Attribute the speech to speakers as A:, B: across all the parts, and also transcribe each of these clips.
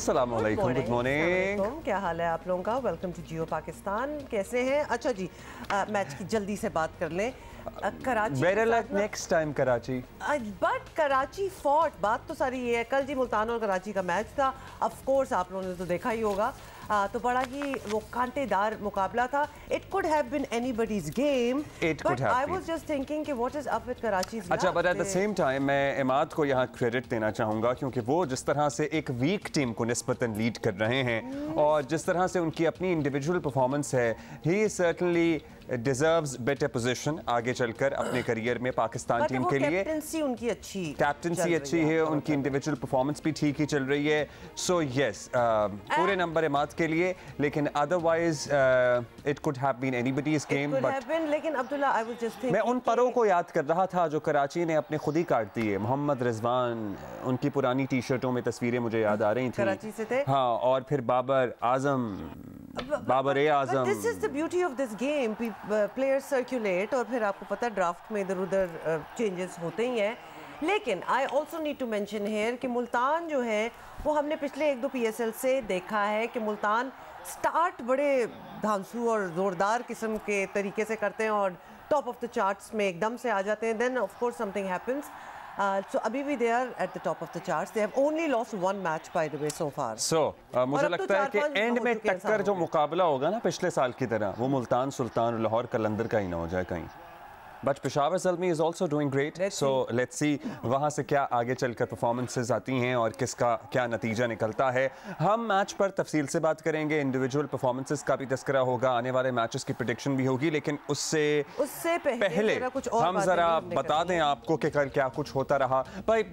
A: अस्सलाम वालेकुम, good morning.
B: क्या हाल है आप लोगों का? वेलकम टू जियो पाकिस्तान। कैसे हैं? अच्छा जी, मैच की जल्दी से बात कर लें। Karachi
A: better luck next time Karachi.
B: But Karachi fought, बात तो सारी ये है। कल जी मुल्तान और कराची का मैच था, ऑफ कोर्स आप लोगों ने तो देखा ही होगा। तो बड़ा ही वो कांटेदार मुकाबला था। It could have been anybody's game, but I was just thinking कि what is up with Karachi.
A: अच्छा, but at the same time मैं इमाद को यहाँ क्रेडिट देना चाहूँगा, क्योंकि वो जिस तरह से एक वीक टीम को निस्बतन लीड कर रहे हैं और जिस तरह से उनकी अपनी इंडिविजुअल परफॉर्मेंस है, ही सर्टनली डिजर्व्स बेटर पोजीशन आगे चलकर अपने करियर में पाकिस्तान टीम के लिए।
B: कैप्टनसी उनकी
A: अच्छी है, उनकी इंडिविजुअल परफॉर्मेंस भी ठीक ही चल रही है। सो यस, पूरे नंबर इमाद के लिए, लेकिन otherwise it could have been anybody's game.
B: लेकिन Abdullah, I was just thinking,
A: मैं उन परों को याद कर रहा था जो कराची ने अपने खुद ही काट दिए। मोहम्मद रिजवान, उनकी पुरानी टी शर्टों में तस्वीरें मुझे याद आ रही थी,
B: कराची से थे।
A: हाँ, और फिर Babar Azam.
B: This is the beauty of this game, players circulate और फिर आपको पता है ड्राफ्ट में इधर उधर चेंजेस होते ही हैं। लेकिन I also need to mention here कि मुल्तान जो है वो हमने पिछले 1-2 PSL से देखा है कि मुल्तान स्टार्ट बड़े धांसू और ज़ोरदार किस्म के तरीके से करते हैं और टॉप ऑफ द चार्ट्स में एकदम से आ जाते हैं। Then of course something happens. So अभी भी they are at the top of the charts. They have only lost one match by the way so far.
A: So मुझे लगता है कि एंड में टक्कर जो मुकाबला होगा ना पिछले साल की तरह, वो मुल्तान सुल्तान और लाहौर कलंदर का ही ना हो जाए कहीं। But Peshawar Zalmi is also doing great, so let's see वहाँ से क्या आगे चलकर परफॉर्मेंसेज आती हैं और किसका क्या नतीजा निकलता है। हम मैच पर तफसील से बात करेंगे, इंडिविजुअल परफॉर्मेंसेज का भी तस्करा होगा, आने वाले मैचेस की प्रेडिक्शन भी होगी, लेकिन उससे पहले हम ज़रा बता दें आपको कि कल क्या कुछ होता रहा। भाई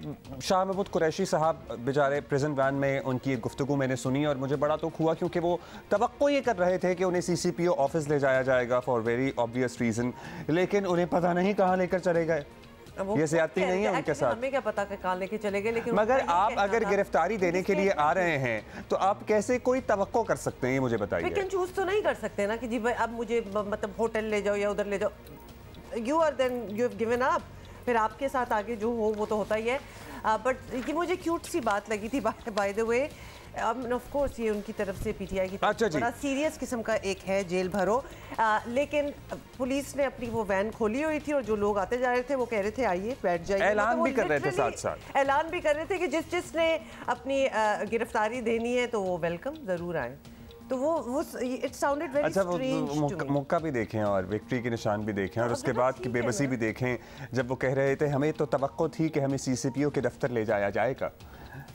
A: शाह महमूद कुरैशी साहब बेचारे प्रिजन वैन में, उनकी एक गुफ्तगू मैंने सुनी और मुझे बड़ा दुख हुआ, क्योंकि वो तवक्को ये कर रहे थे कि उन्हें CCPO ऑफिस ले जाया जाएगा फॉर वेरी ऑब्वियस रीज़न, लेकिन उन्हें पता नहीं कहाँ लेकर चले गए। ये ज़्यादती नहीं है उनके साथ।
B: हमें क्या पता कि कहाँ लेके चले गए, लेकिन
A: मगर आप अगर गिरफ्तारी देने के लिए आ रहे हैं तो आप कैसे कोई तवक्को कर सकते हैं, ये मुझे बताइए।
B: लेकिन चूज तो नहीं कर सकते ना कि जी भाई अब मुझे मतलब होटल ले जाओ या उधर ले जाओ। यू हैव गिवन अप, फिर आपके साथ आगे जो हो वो तो होता ही है। बट ये मुझे क्यूट सी बात लगी थी bye the way. Of course ये उनकी तरफ से PTI की तरफ से बड़ा सीरियस किस्म का एक है जेल भरो, लेकिन पुलिस ने अपनी वो वैन खोली हुई थी और जो लोग आते जा रहे थे वो कह रहे थे आइए बैठ जाइए।
A: ऐलान भी कर रहे थे, साथ
B: ऐलान भी कर रहे थे कि जिसने अपनी गिरफ्तारी देनी है तो वो वेलकम जरूर आए। तो वो इट साउंडेड वेरी स्ट्रेंज।
A: मौका भी देखें और विक्ट्री के निशान भी देखें और उसके बाद की बेबसी भी देखें, जब वो कह रहे थे हमें तो तवक्को थी कि हमें CCPO के दफ्तर ले जाया जाएगा।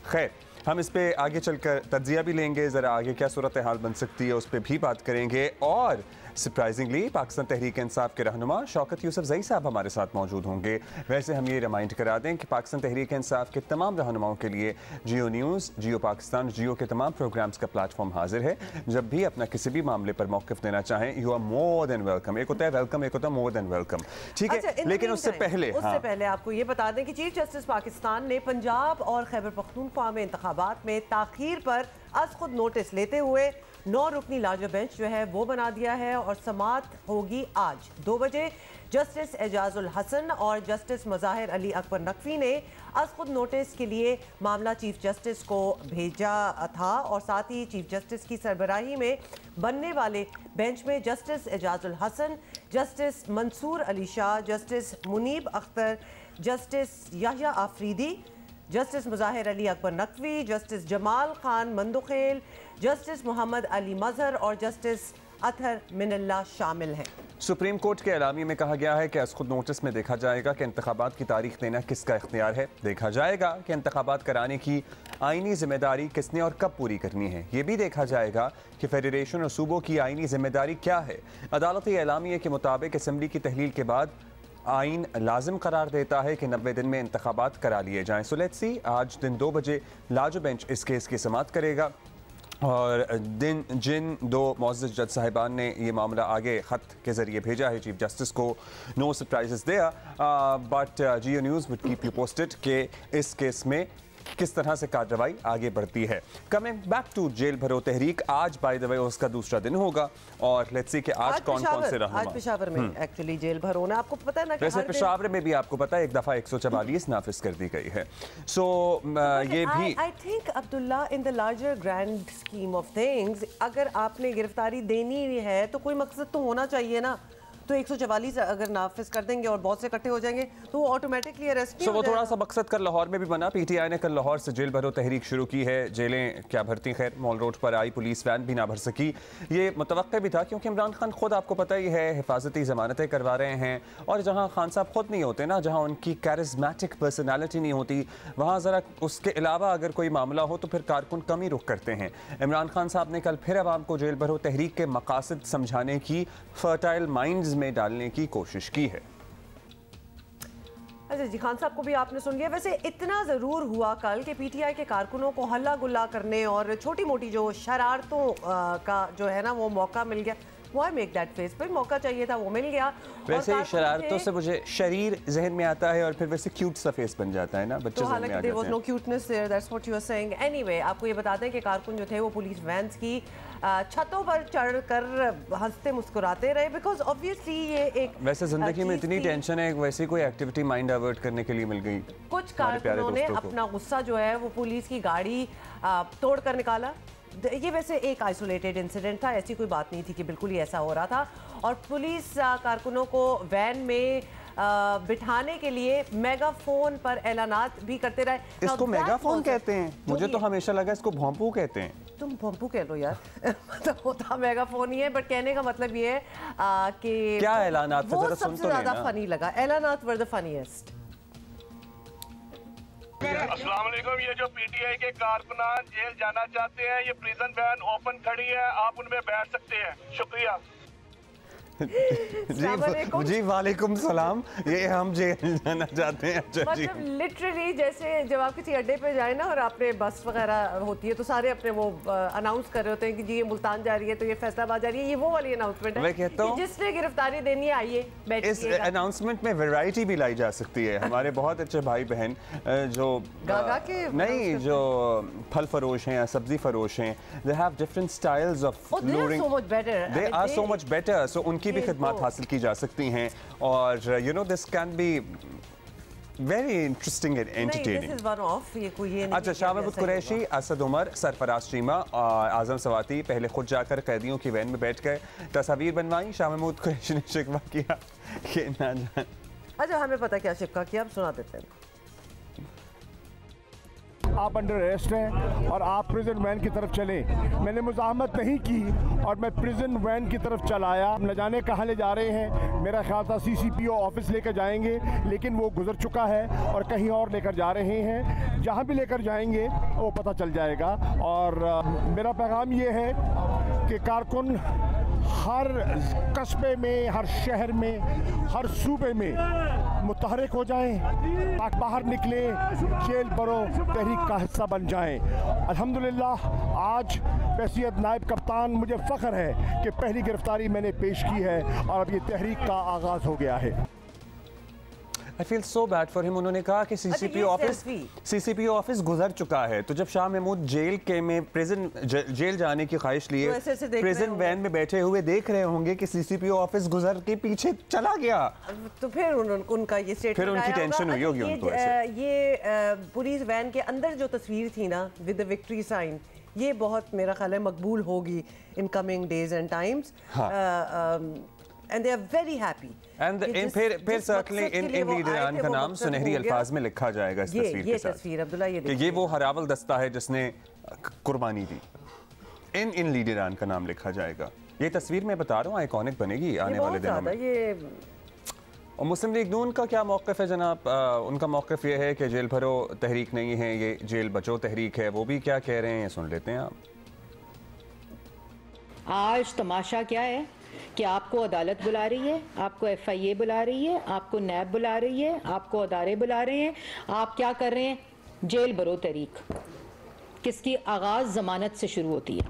A: खैर, हम इस पे आगे चलकर तज्जिया भी लेंगे, ज़रा आगे क्या सूरत हाल बन सकती है उस पर भी बात करेंगे। और सरप्राइजिंगली पाकिस्तान तहरीक इंसाफ के रहनुमा शौकत यूसुफ ज़ई साहब हमारे साथ मौजूद होंगे। वैसे हम ये रिमाइंड करा दें कि पाकिस्तान तहरीक इंसाफ के तमाम रहनुमाओं के लिए जियो न्यूज़, जियो पाकिस्तान, जियो के तमाम प्रोग्राम्स का प्लेटफॉर्म हाजिर है। जब भी अपना किसी भी मामले पर मौक़िफ़ देना चाहें, you are more than welcome. एक होता है वेलकम, एक होता है मोर देन वेलकम, ठीक है। लेकिन उससे पहले
B: आपको ये बता दें कि चीफ जस्टिस पाकिस्तान ने पंजाब और खैबर पख्तूनख्वा में इंतखाबात में ताख़ीर पर आज खुद नोटिस लेते हुए 9 रुकनी लार्जर बेंच जो है वो बना दिया है और समात होगी आज 2 बजे। जस्टिस एजाजुल हसन और जस्टिस मज़ाहिर अली अकबर नकवी ने आज खुद नोटिस के लिए मामला चीफ जस्टिस को भेजा था और साथ ही चीफ जस्टिस की सरबराही में बनने वाले बेंच में justice Ijazul Hasan, justice Mansoor Ali Shah, justice Munib Akhtar, justice Yahya Afridi, justice Mazahar Ali Akbar Naqvi, justice Jamal Khan Mandokhail, justice Mohammad Ali Mazhar और जस्टिस अतहर मिनल्ला शामिल हैं।
A: सुप्रीम कोर्ट के एलामी में कहा गया है कि आज खुद नोटिस में देखा जाएगा कि इंतखाबात की तारीख देना किसका इख्तियार है। देखा जाएगा कि इंतखाबात कराने की आईनी जिम्मेदारी किसने और कब पूरी करनी है। ये भी देखा जाएगा कि फेडरेशन और सूबों की आईनी जिम्मेदारी क्या है। अदालती एलामिया के मुताबिक असम्बली की तहलील के बाद आइन लाजिम करार देता है कि 90 दिन में इंतखाबात करा लिए जाएँ। सो लेट्स सी, आज दिन 2 बजे लार्जर बेंच इस केस की समाअत करेगा और जिन 2 मुअज़्ज़ज़ जज साहिबान ने ये मामला आगे ख़त के ज़रिए भेजा है चीफ जस्टिस को, no surprises there, but Geo news would keep you posted कि इस केस में किस तरह से कार्रवाई आगे बढ़ती है। कमिंग बैक टू जेल भरो तहरीक, आज बाय द वे उसका दूसरा दिन होगा और लेट्स सी कि आज कौन कौन से रहनुमा।
B: आज पेशावर में एक्चुअली जेल भरो ना, आपको पता है ना,
A: वैसे पेशावर में भी आपको पता है एक दफा 144 नाफिज कर दी गई है। सो ये भी
B: I think Abdullah in the larger grand scheme of things, अगर आपने गिरफ्तारी देनी है तो कोई मकसद तो होना चाहिए ना। तो 144 अगर नाफिज कर देंगे और बहुत से इकट्ठे हो जाएंगे तो वो ऑटोमेटिकली अरेस्ट नहीं हो जाएगा।
A: वो थोड़ा सा मकसद कर लाहौर में भी बना। पीटीआई ने कल लाहौर से जेल भरो तहरीक शुरू की है। जेलें क्या भरती, खैर मॉल रोड पर आई पुलिस वैन भी ना भर सकी। ये मुतवक्का भी था क्योंकि इमरान खान खुद आपको पता ही है हिफाजती जमानतें करवा रहे हैं और जहाँ खान साहब खुद नहीं होते ना, जहाँ उनकी कैरिज्मेटिक पर्सनैलिटी नहीं होती, वहाँ ज़रा उसके अलावा अगर कोई मामला हो तो फिर कारकुन कम ही रुख करते हैं। इमरान खान साहब ने कल फिर अवाम को जेल भरो तहरीक के मकासद समझाने की, फर्टाइल माइंड्स में डालने की कोशिश की है।
B: अच्छा जी, खान साहब को भी आपने सुन लिया। वैसे इतना ज़रूर हुआ कल कि पीटीआई के कारकुनों को हल्ला गुल्ला करने और छोटी मोटी जो शरारतों का जो है ना वो मौका मिल गया। Why make that face? पर मौका चाहिए था, वो मिल गया।
A: वैसे ही शरारतों से मुझे शरीर जहन में आता है और फिर वैसे क्यूट सा फेस बन जाता है ना, बच्चे
B: तो हालांकि there was no cuteness there, that's what you are saying. Anyway, आपको ये बताते हैं कि कारकुन जो थे वो पुलिस वैन्स की छतों पर चढ़कर हंसते मुस्कुराते रहे, बिकॉज ऑब्वियसली ये एक
A: वैसे जिंदगी में इतनी टेंशन है, वैसे कोई एक्टिविटी माइंड डाइवर्ट करने के लिए मिल गई।
B: कुछ कारकुनों ने अपना गुस्सा जो है वो पुलिस की गाड़ी तोड़ कर निकाला। ये वैसे एक आइसोलेटेड इंसिडेंट था, ऐसी कोई बात नहीं थी कि बिल्कुल ही ऐसा हो रहा था। और पुलिस कारकुनों को वैन में बिठाने के लिए मेगाफोन पर ऐलानात भी करते रहे।
A: इसको मेगाफोन कहते हैं? मुझे तो हमेशा लगा इसको भोंपू कहते हैं।
B: तुम भोंपू कह लो यार। मतलब होता मेगाफोन ही है, बट कहने का मतलब ये है कि
A: क्या ऐलानात थे, जरा सुन तो
B: सबसे ज्यादा फनी लगा। ऐलानात वर द फनीएस्ट।
C: अस्सलाम वालेकुम। ये जो पीटीआई के कारकुनान जेल जाना चाहते हैं, ये प्रिजन वैन ओपन खड़ी है, आप उनमें बैठ सकते हैं। शुक्रिया।
A: जी वालेकुम सलाम। ये हम जेल जाना चाहते हैं।
B: मतलब लिटरली जैसे जब आप किसी अड्डे पे जाए ना और आपने बस वगैरह होती है तो सारे अपने वो अनाउंस कर रहे होते हैं कि जी ये मुल्तान जा रही है, तो ये फैसलाबाद जा रही है। ये वो वाली अनाउंसमेंट है।
A: मैं कहता हूँ
B: जिसने गिरफ्तारी देनी है आइए बैठिए।
A: इस अनाउंसमेंट में वैरायटी भी लाई जा सकती है। हमारे बहुत अच्छे भाई बहन जो नहीं जो फल फरोश हैं या सब्जी फरोश हैं, they have different styles of luring, they are so much better. So उनकी भी खिदमत हासिल की जा सकती हैं और you know this can be very interesting and entertaining. अच्छा, शाह महमूद कुरैशी, असद उमर, सरफराज चीमा और आजम सवाती पहले खुद जाकर कैदियों की वैन में बैठ गए, तस्वीर बनवाई। शाह महमूद कुरैशी ने शिकवा किया कि ना जान।
B: अच्छा, हमें पता क्या शिकवा किया, अब सुना देते हैं।
D: आप अंडर अरेस्ट हैं और आप प्रिजन वैन की तरफ चले। मैंने मुज़ाहमत नहीं की और मैं प्रिजन वैन की तरफ चला आया। न जाने कहाँ ले जा रहे हैं, मेरा ख्याल था CCPO ऑफिस लेकर जाएंगे, लेकिन वो गुजर चुका है और कहीं और लेकर जा रहे हैं। जहाँ भी लेकर जाएंगे वो पता चल जाएगा। और मेरा पैगाम ये है कि कारकुन हर कस्बे में, हर शहर में, हर सूबे में मुतहरिक हो जाएं, बाहर निकले, जेल भरो तहरीक का हिस्सा बन जाएं। अल्हम्दुलिल्लाह आज बैसियत नायब कप्तान मुझे फ़ख्र है कि पहली गिरफ्तारी मैंने पेश की है और अब ये तहरीक का आगाज़ हो गया है।
A: I feel so bad for him। उन्होंने कहा कि CCPO ऑफिस गुजर चुका है। तो जब शाह महमूद जेल के में जेल जाने की ख्वाहिश लिए प्रिजन वैन में बैठे हुए देख रहे होंगे कि CCPO ऑफिस गुजर के पीछे चला गया,
B: तो फिर उनका ये स्टेटमेंट,
A: फिर उनकी टेंशन हुई होगी उनको।
B: ये पुलिस वैन के अंदर जो तस्वीर थी ना विद द विक्ट्री साइन, ये बहुत मेरा ख्याल है मकबूल होगी in coming days and times. And they are very happy.
A: And फिर certainly इन लीडरान का नाम सुनहरी अल्फाज में लिखा जाएगा इस तस्वीर के साथ।
B: ये तस्वीर अब्दुल्ला,
A: ये वो हरावल दस्ता है जिसने कुर्बानी दी। इन लीडरान का नाम लिखा जाएगा। ये तस्वीर मैं बता रहा हूँ आइकॉनिक बनेगी आने वाले दिनों में। और मुस्लिम लीग नून का क्या मौक़िफ़ है जनाब? उनका मौक़िफ़ ये है कि जेल भरो तहरीक नहीं है, ये जेल बचो तहरीक है। वो भी क्या कह रहे हैं सुन लेते हैं आप।
E: आज तमाशा क्या है कि आपको अदालत बुला रही है, आपको FIA बुला रही है, आपको नैब बुला रही है, आपको अदारे बुला रहे हैं। आप क्या कर रहे हैं? जेल भरो तहरीक, किसकी आगाज़ ज़मानत से शुरू होती है।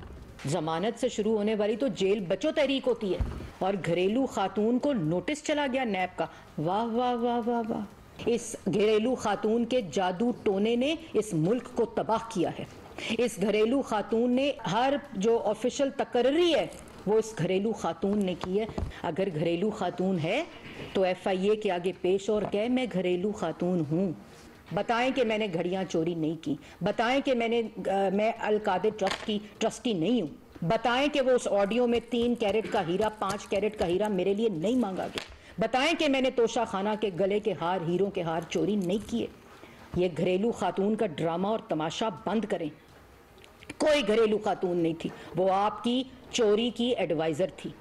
E: ज़मानत से शुरू होने वाली तो जेल बचो तहरीक होती है। और घरेलू खातून को नोटिस चला गया नैब का। वाह वाह वाह वाह वाह, इस घरेलू खातून के जादू टोने ने इस मुल्क को तबाह किया है। इस घरेलू खातून ने हर जो ऑफिशियल तकर्री है वो इस घरेलू खातून ने की है। अगर घरेलू खातून है तो FIA के आगे पेश और कहे मैं घरेलू खातून हूँ। बताएं कि मैंने घड़ियां चोरी नहीं की, बताएं कि मैं अल-कादर ट्रस्ट की ट्रस्टी नहीं हूँ, बताएं कि वो उस ऑडियो में 3 कैरेट का हीरा 5 कैरेट का हीरा मेरे लिए नहीं मांगा गया, बताएं कि मैंने तोशा खाना के गले के हार हीरों के हार चोरी नहीं किए। ये घरेलू खातून का ड्रामा और तमाशा बंद करें। कोई घरेलू खातून नहीं थी, वो आपकी चोरी की एडवाइजर थी।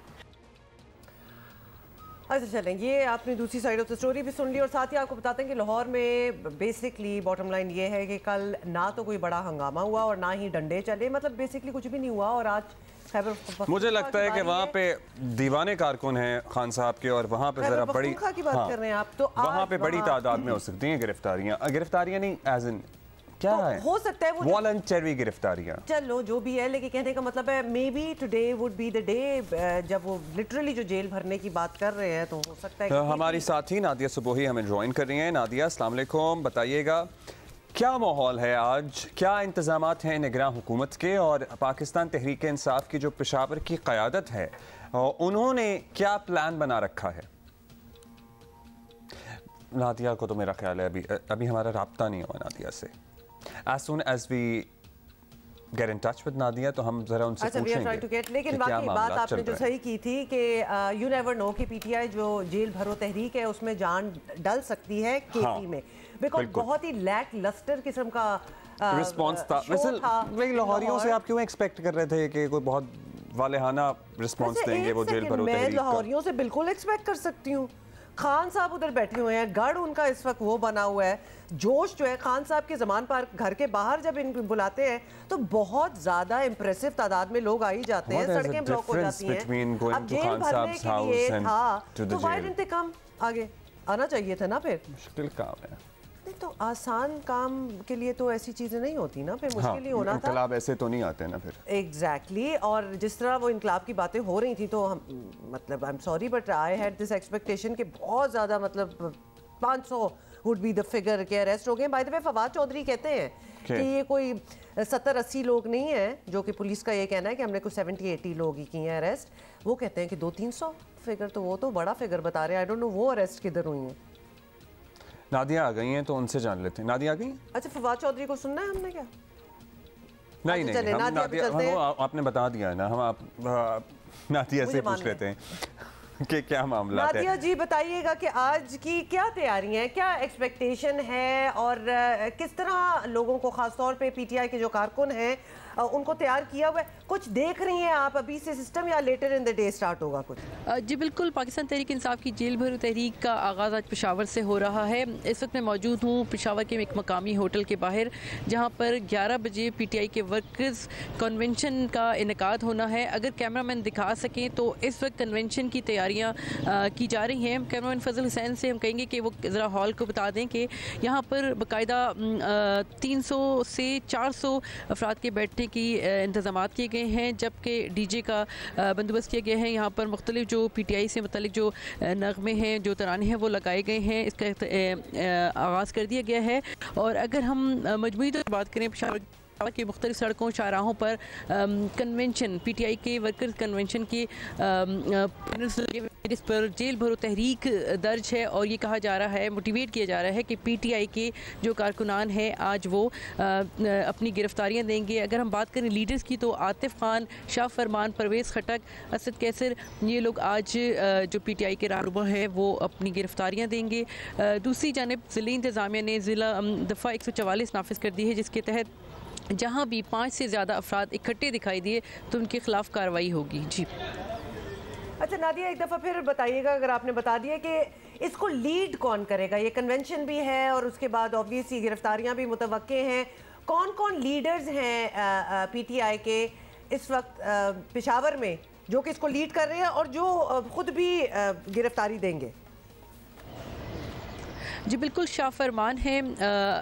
B: अच्छा चलें, ये आपने दूसरी साइड ऑफ द स्टोरी भी सुन ली और साथ ही आपको बताते हैं कि लाहौर में बेसिकली बॉटम लाइन ये है कि कल ना तो कोई बड़ा हंगामा हुआ और ना ही डंडे चले, मतलब बेसिकली कुछ भी नहीं हुआ। और आज
A: मुझे लगता है कि वहाँ पे दीवाने कारकुन हैं खान साहब के और वहाँ पे जरा बड़ी
B: की बात कर रहे हैं आप, तो
A: वहाँ पे बड़ी तादाद में हो सकती हैं गिरफ्तारियाँ नहीं एज इन क्या
B: तो
A: है,
B: हो सकता है वो
A: वॉलंटरी गिरफ्तारियां।
B: चलो जो भी है, लेकिन कहने का मतलब है may be today would be the day जब वो लिटरली जो जेल भरने की बात कर रहे हैं, तो हो सकता है
A: तो हमारी साथी नादिया सुबोही हमें ज्वाइन कर रही हैं। नादिया अस्सलाम वालेकुम, बताइएगा क्या माहौल है आज, क्या इंतजामात हैं निगरान हुकूमत के और पाकिस्तान तहरीक इंसाफ की जो पेशावर की क़यादत है उन्होंने क्या प्लान बना रखा है? नादिया को तो मेरा ख्याल है अभी हमारा राब्ता नहीं हुआ नादिया से। As soon as we get in touch with Nadia, तो हम जरा उनसे पूछेंगे।
B: लेकिन बाकी बात आपने जो सही की थी कि यू नेवर नो कि PTI जो जेल भरो तहरीक है उसमें जान डल सकती है KP में, बिकॉज बहुत ही लैक लस्टर किस्म का
A: रिस्पॉन्स था। वैसे लाहौरियों से आप क्यों एक्सपेक्ट कर रहे थे कि कोई बहुत वालेहाना रिस्पॉन्स देंगे वो जेल भरो तहरीक?
B: मैं लाहौरियों से बिल्कुल एक्सपेक्ट कर सकती हूँ। खान साहब उधर बैठे हुए हैं, गढ़ उनका इस वक्त वो बना हुआ है, जोश जो है खान साहब के ज़मान पर घर के बाहर जब इनको बुलाते हैं तो बहुत ज़्यादा इम्प्रेसिव तादाद में लोग आ ही जाते हैं, सड़कें ब्लॉक हो जाती हैं। अब जेल भरने के लिए था तो व्हाई डिडंट दे कम? आगे आना चाहिए था ना। फिर मुश्किल काम है तो आसान काम के लिए तो ऐसी चीजें नहीं होती ना, फिर मुश्किल ही होना था।
A: इनकलाब ऐसे तो नहीं आते ना फिर।
B: एग्जैक्टली और जिस तरह वो इनकलाब की बातें हो रही थी तो हम मतलब I am sorry but I had this expectation कि बहुत ज़्यादा मतलब 500 वुड बी द फिगर के अरेस्ट हो गए। By the way Fawad Chaudhry कहते हैं कि ये कोई 70-80 लोग नहीं है, जो कि पुलिस का ये कहना है कि हमने कुछ 70-80 लोग ही किए हैं अरेस्ट। वो कहते हैं कि 200-300 फिगर, तो वो तो बड़ा फिगर बता रहे हैं। आई डोंट नो वो अरेस्ट किधर हुई हैं।
A: नादिया आ गई हैं तो उनसे जान लेते हैं। नादिया आ गई?
B: अच्छा फवाद चौधरी को सुनना है हमने क्या?
A: नहीं नहीं, हम नादिया आपने बता दिया है ना, हम आप नादिया से पूछ लेते हैं कि क्या मामला है।
B: नादिया जी बताइएगा कि आज की क्या तैयारियां हैं, क्या एक्सपेक्टेशन है और किस तरह लोगों को खासतौर पे PTI के जो कारकुन हैं उनको तैयार किया हुआ है? कुछ देख रही हैं आप अभी से सिस्टम या later in the day start होगा कुछ?
F: जी बिल्कुल, पाकिस्तान तहरीक इंसाफ की जेल भरो तहरीक का आगाज़ आज पेशावर से हो रहा है। इस वक्त मैं मौजूद हूँ पेशावर के एक मकामी होटल के बाहर, जहाँ पर 11 बजे PTI के वर्कर्स कन्वेंशन का इनेकाद होना है। अगर कैमरामैन दिखा सकें तो इस वक्त कन्वेंशन की तैयारियाँ की जा रही हैं। कैमरामैन फजल हुसैन से हम कहेंगे कि वो ज़रा हॉल को बता दें कि यहाँ पर बाकायदा 300 से 400 अफराद के बैठने की इंतज़ामात किए गए हैं, जबकि DJ का बंदोबस्त किया गया है। यहाँ पर मुख्तलिफ जो PTI से मुतल्लिक जो नगमे हैं, जो तराने हैं, वो लगाए गए हैं। इसका आगाज़ कर दिया गया है। और अगर हम मजमूई तौर पर बात करें पेशावर की मुख्तलिफ सड़कों शाहराहों पर कन्वेंशन PTI के वर्कर्स कन्वेंशन की जिस पर जेल भरो तहरीक दर्ज है और ये कहा जा रहा है, मोटिवेट किया जा रहा है कि PTI के जो कारकुनान हैं आज वो अपनी गिरफ्तारियां देंगे। अगर हम बात करें लीडर्स की तो आतिफ खान, शाह फरमान, परवेज़ खटक, असद कैसर, ये लोग आज जो PTI के रहनुमा हैं वो अपनी गिरफ्तारियां देंगे। दूसरी जानिब ज़िला इंतज़ामिया ने ज़िला दफ़ा 144 नाफिज कर दी है, जिसके तहत जहाँ भी 5 से ज़्यादा अफराद इकट्ठे दिखाई दिए तो उनके खिलाफ कार्रवाई होगी। जी
B: अच्छा नादिया, एक दफ़ा फिर बताइएगा, अगर आपने बता दिया कि इसको लीड कौन करेगा? ये कन्वेंशन भी है और उसके बाद ऑब्वियसली गिरफ्तारियां भी मुतवक्के हैं। कौन कौन लीडर्स हैं PTI के इस वक्त पेशावर में जो कि इसको लीड कर रहे हैं और जो खुद भी गिरफ्तारी देंगे?
F: जी बिल्कुल, शाह फरमान हैं,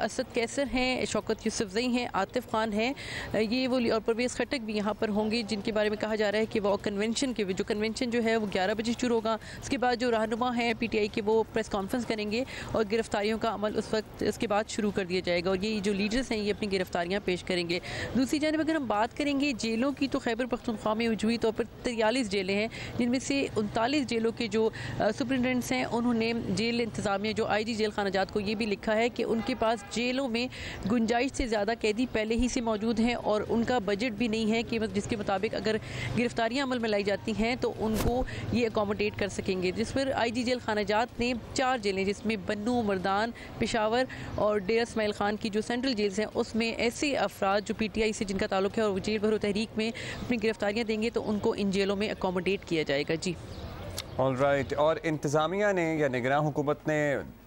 F: असद कैसर हैं, शौकत यूसुफजई हैं, आतिफ खान हैं, ये वो और परवेज़ खटक भी यहाँ पर होंगे, जिनके बारे में कहा जा रहा है कि वो कन्वेंशन के जो कन्वेंशन जो है वो 11 बजे शुरू होगा। उसके बाद जो रहनुमा हैं PTI के वो प्रेस कॉन्फ्रेंस करेंगे और गिरफ्तारियों का अमल उस वक्त इसके बाद शुरू कर दिया जाएगा और ये जो लीडर्स हैं ये अपनी गिरफ्तारियाँ पेश करेंगे। दूसरी जानब अगर हम बात करेंगे जेलों की, तो खैबर पख्तूनख्वा में मजमूई तौर पर 43 जेलें हैं, जिनमें से 39 जेलों के जो सुपरिटेंडेंट्स हैं उन्होंने जेल इंतज़ामिया जो IG जेल खानाजात को ये भी लिखा है कि उनके पास जेलों में गुंजाइश से ज़्यादा कैदी पहले ही से मौजूद हैं और उनका बजट भी नहीं है कि जिसके मुताबिक अगर गिरफ्तारियां अमल में लाई जाती हैं तो उनको ये अकोमोडेट कर सकेंगे। जिस पर IG जेल खानाजात ने 4 जेलें, जिसमें बन्नू, मर्दान, पेशावर और डेरा इस्माइल खान की जो सेंट्रल जेल्स हैं उसमें ऐसे अफराद जो PTI से जिनका ताल्लुक है और जेल भरो तहरीक में अपनी गिरफ्तारियाँ देंगे तो उनको इन जेलों में अकोमोडेट किया जाएगा। जी
A: ऑलराइट, और इंतज़ामिया ने या निगरान हुकूमत ने,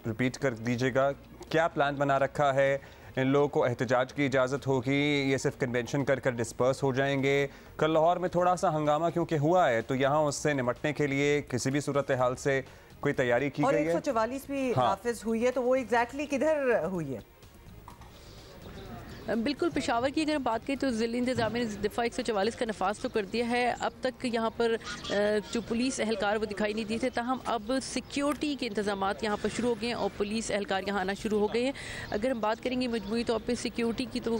A: रिपीट कर दीजिएगा, क्या प्लान बना रखा है? इन लोगों को एहतजाज की इजाज़त होगी, ये सिर्फ कन्वेंशन कर कर डिस्पर्स हो जाएंगे? कल लाहौर में थोड़ा सा हंगामा क्योंकि हुआ है तो यहाँ उससे निपटने के लिए किसी भी सूरत हाल से कोई तैयारी की गई है?
B: 144 भी नाफिज हुई है, तो वो एग्जैक्टली किधर हुई है?
F: बिल्कुल, पेशावर की अगर हम बात करें तो ज़िला इंतज़ामिया ने दफ़ा 144 का नफाज तो कर दिया है। अब तक यहाँ पर जो पुलिस एहलकार वो दिखाई नहीं दिए थे, ताहम अब सिक्योरिटी के इंतजाम यहाँ पर शुरू हो गए हैं और पुलिस एहलकार यहाँ आना शुरू हो गए हैं। अगर हम बात करेंगे मजमूई तौर पर सिक्योरिटी की तो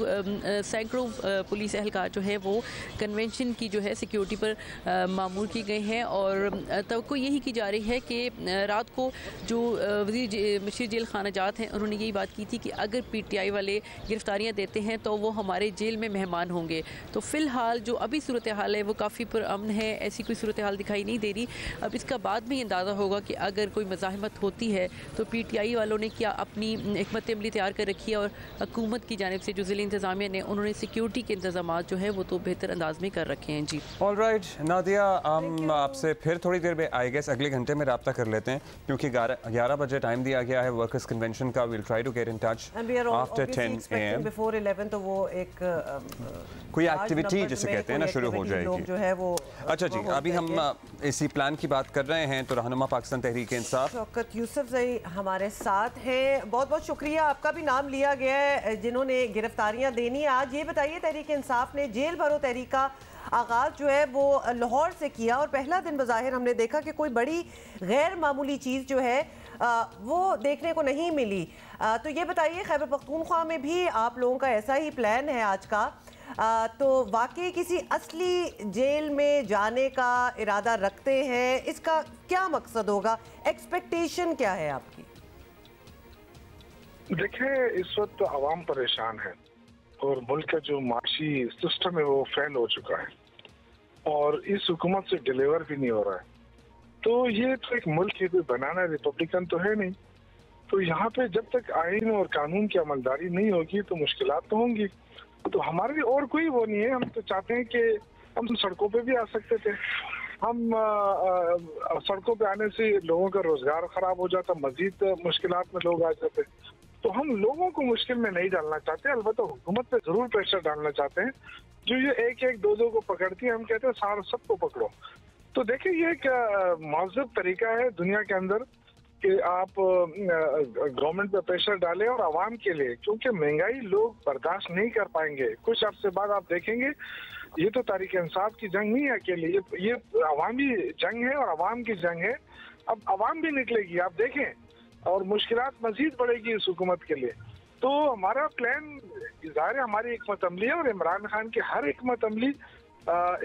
F: सैकड़ों पुलिस एहलकार जो है वो कन्वेंशन की जो है सिक्योरिटी पर मामूर किए गए हैं और तवक्को यही की जा रही है कि रात को जो वज़ीर मशीर जेल खानाजात हैं उन्होंने यही बात की थी कि अगर PTI वाले गिरफ्तारियाँ देते हैं तो वो हमारे जेल में मेहमान होंगे। तो फ़िलहाल जो अभी सूरत हाल है वो काफ़ी पुरअमन है, ऐसी कोई सूरत हाल दिखाई नहीं दे रही। अब इसका बाद में अंदाज़ा होगा कि अगर कोई मज़ाहमत होती है तो PTI वालों ने क्या अपनी हिकमत अमली तैयार कर रखी है और हुकूमत की जानिब से जो ज़िला इंतज़ामिया ने उन्होंने सिक्योरिटी के इंतजाम जो है वो तो बेहतर अंदाज में कर रखे हैं। जी
A: ऑलराइट नादिया, हम आपसे फिर थोड़ी देर में आई गेस अगले घंटे में रब्ता कर लेते हैं क्योंकि 11 बजे टाइम दिया गया है वर्कर्स कन्वेंशन का। Will try to get in touch after 10 AM
B: before 11 तो वो एक
A: कोई एक्टिविटी जिसे कहते हैं ना शुरू हो जाएगी
B: जो है वो।
A: अच्छा जी, अभी हम इसी प्लान की बात कर रहे हैं तो रहनुमा पाकिस्तान तहरीक इंसाफ
B: शौकत यूसुफजई हमारे साथ हैं। बहुत बहुत शुक्रिया, आपका भी नाम लिया गया है जिन्होंने गिरफ्तारियां देनी है। आज ये बताइए, तहरीक इंसाफ ने जेल भरो तहरीक का आगाज़ जो है वो लाहौर से किया और पहला दिन बज़ाहिर हमने देखा कि कोई बड़ी गैर मामूली चीज़ जो है वो देखने को नहीं मिली। तो ये बताइए, खैबर पख्तूनख्वा में भी आप लोगों का ऐसा ही प्लान है आज का, तो वाकई किसी असली जेल में जाने का इरादा रखते हैं? इसका क्या मकसद होगा? एक्सपेक्टेशन क्या है आपकी?
G: देखिए, इस वक्त तो आवाम परेशान है और मुल्क का जो माशी सिस्टम है वो फेल हो चुका है और इस हुकूमत से डिलीवर भी नहीं हो रहा है। तो ये तो एक मुल्क है, कोई बनाना रिपब्लिकन तो है नहीं। तो यहाँ पे जब तक आइन और कानून की अमलदारी नहीं होगी तो मुश्किलात तो होंगी। तो हमारे लिए और कोई वो नहीं है। हम तो चाहते हैं कि हम सड़कों पे भी आ सकते थे। हम सड़कों पे आने से लोगों का रोजगार खराब हो जाता, मजीद मुश्किलात में लोग आ जाते। तो हम लोगों को मुश्किल में नहीं डालना चाहते, अलबत्ता हुकूमत पे जरूर प्रेशर डालना चाहते हैं। जो ये एक दो को पकड़ती है, हम कहते हैं सारे सबको पकड़ो। तो देखिए, ये एक मौजूद तरीका है दुनिया के अंदर कि आप गवर्नमेंट पे प्रेशर डालें और आवाम के लिए, क्योंकि महंगाई लोग बर्दाश्त नहीं कर पाएंगे। कुछ अर्से बाद आप देखेंगे ये तो तहरीक इंसाफ की जंग नहीं है अकेले, ये अवामी जंग है और अवाम की जंग है। अब अवाम भी निकलेगी, आप देखें, और मुश्किलात मजीद बढ़ेगी इस हुकूमत के लिए। तो हमारा प्लान ज़ाहिर है हमारी हिकमत अमली है और इमरान खान की हर हिकमत अमली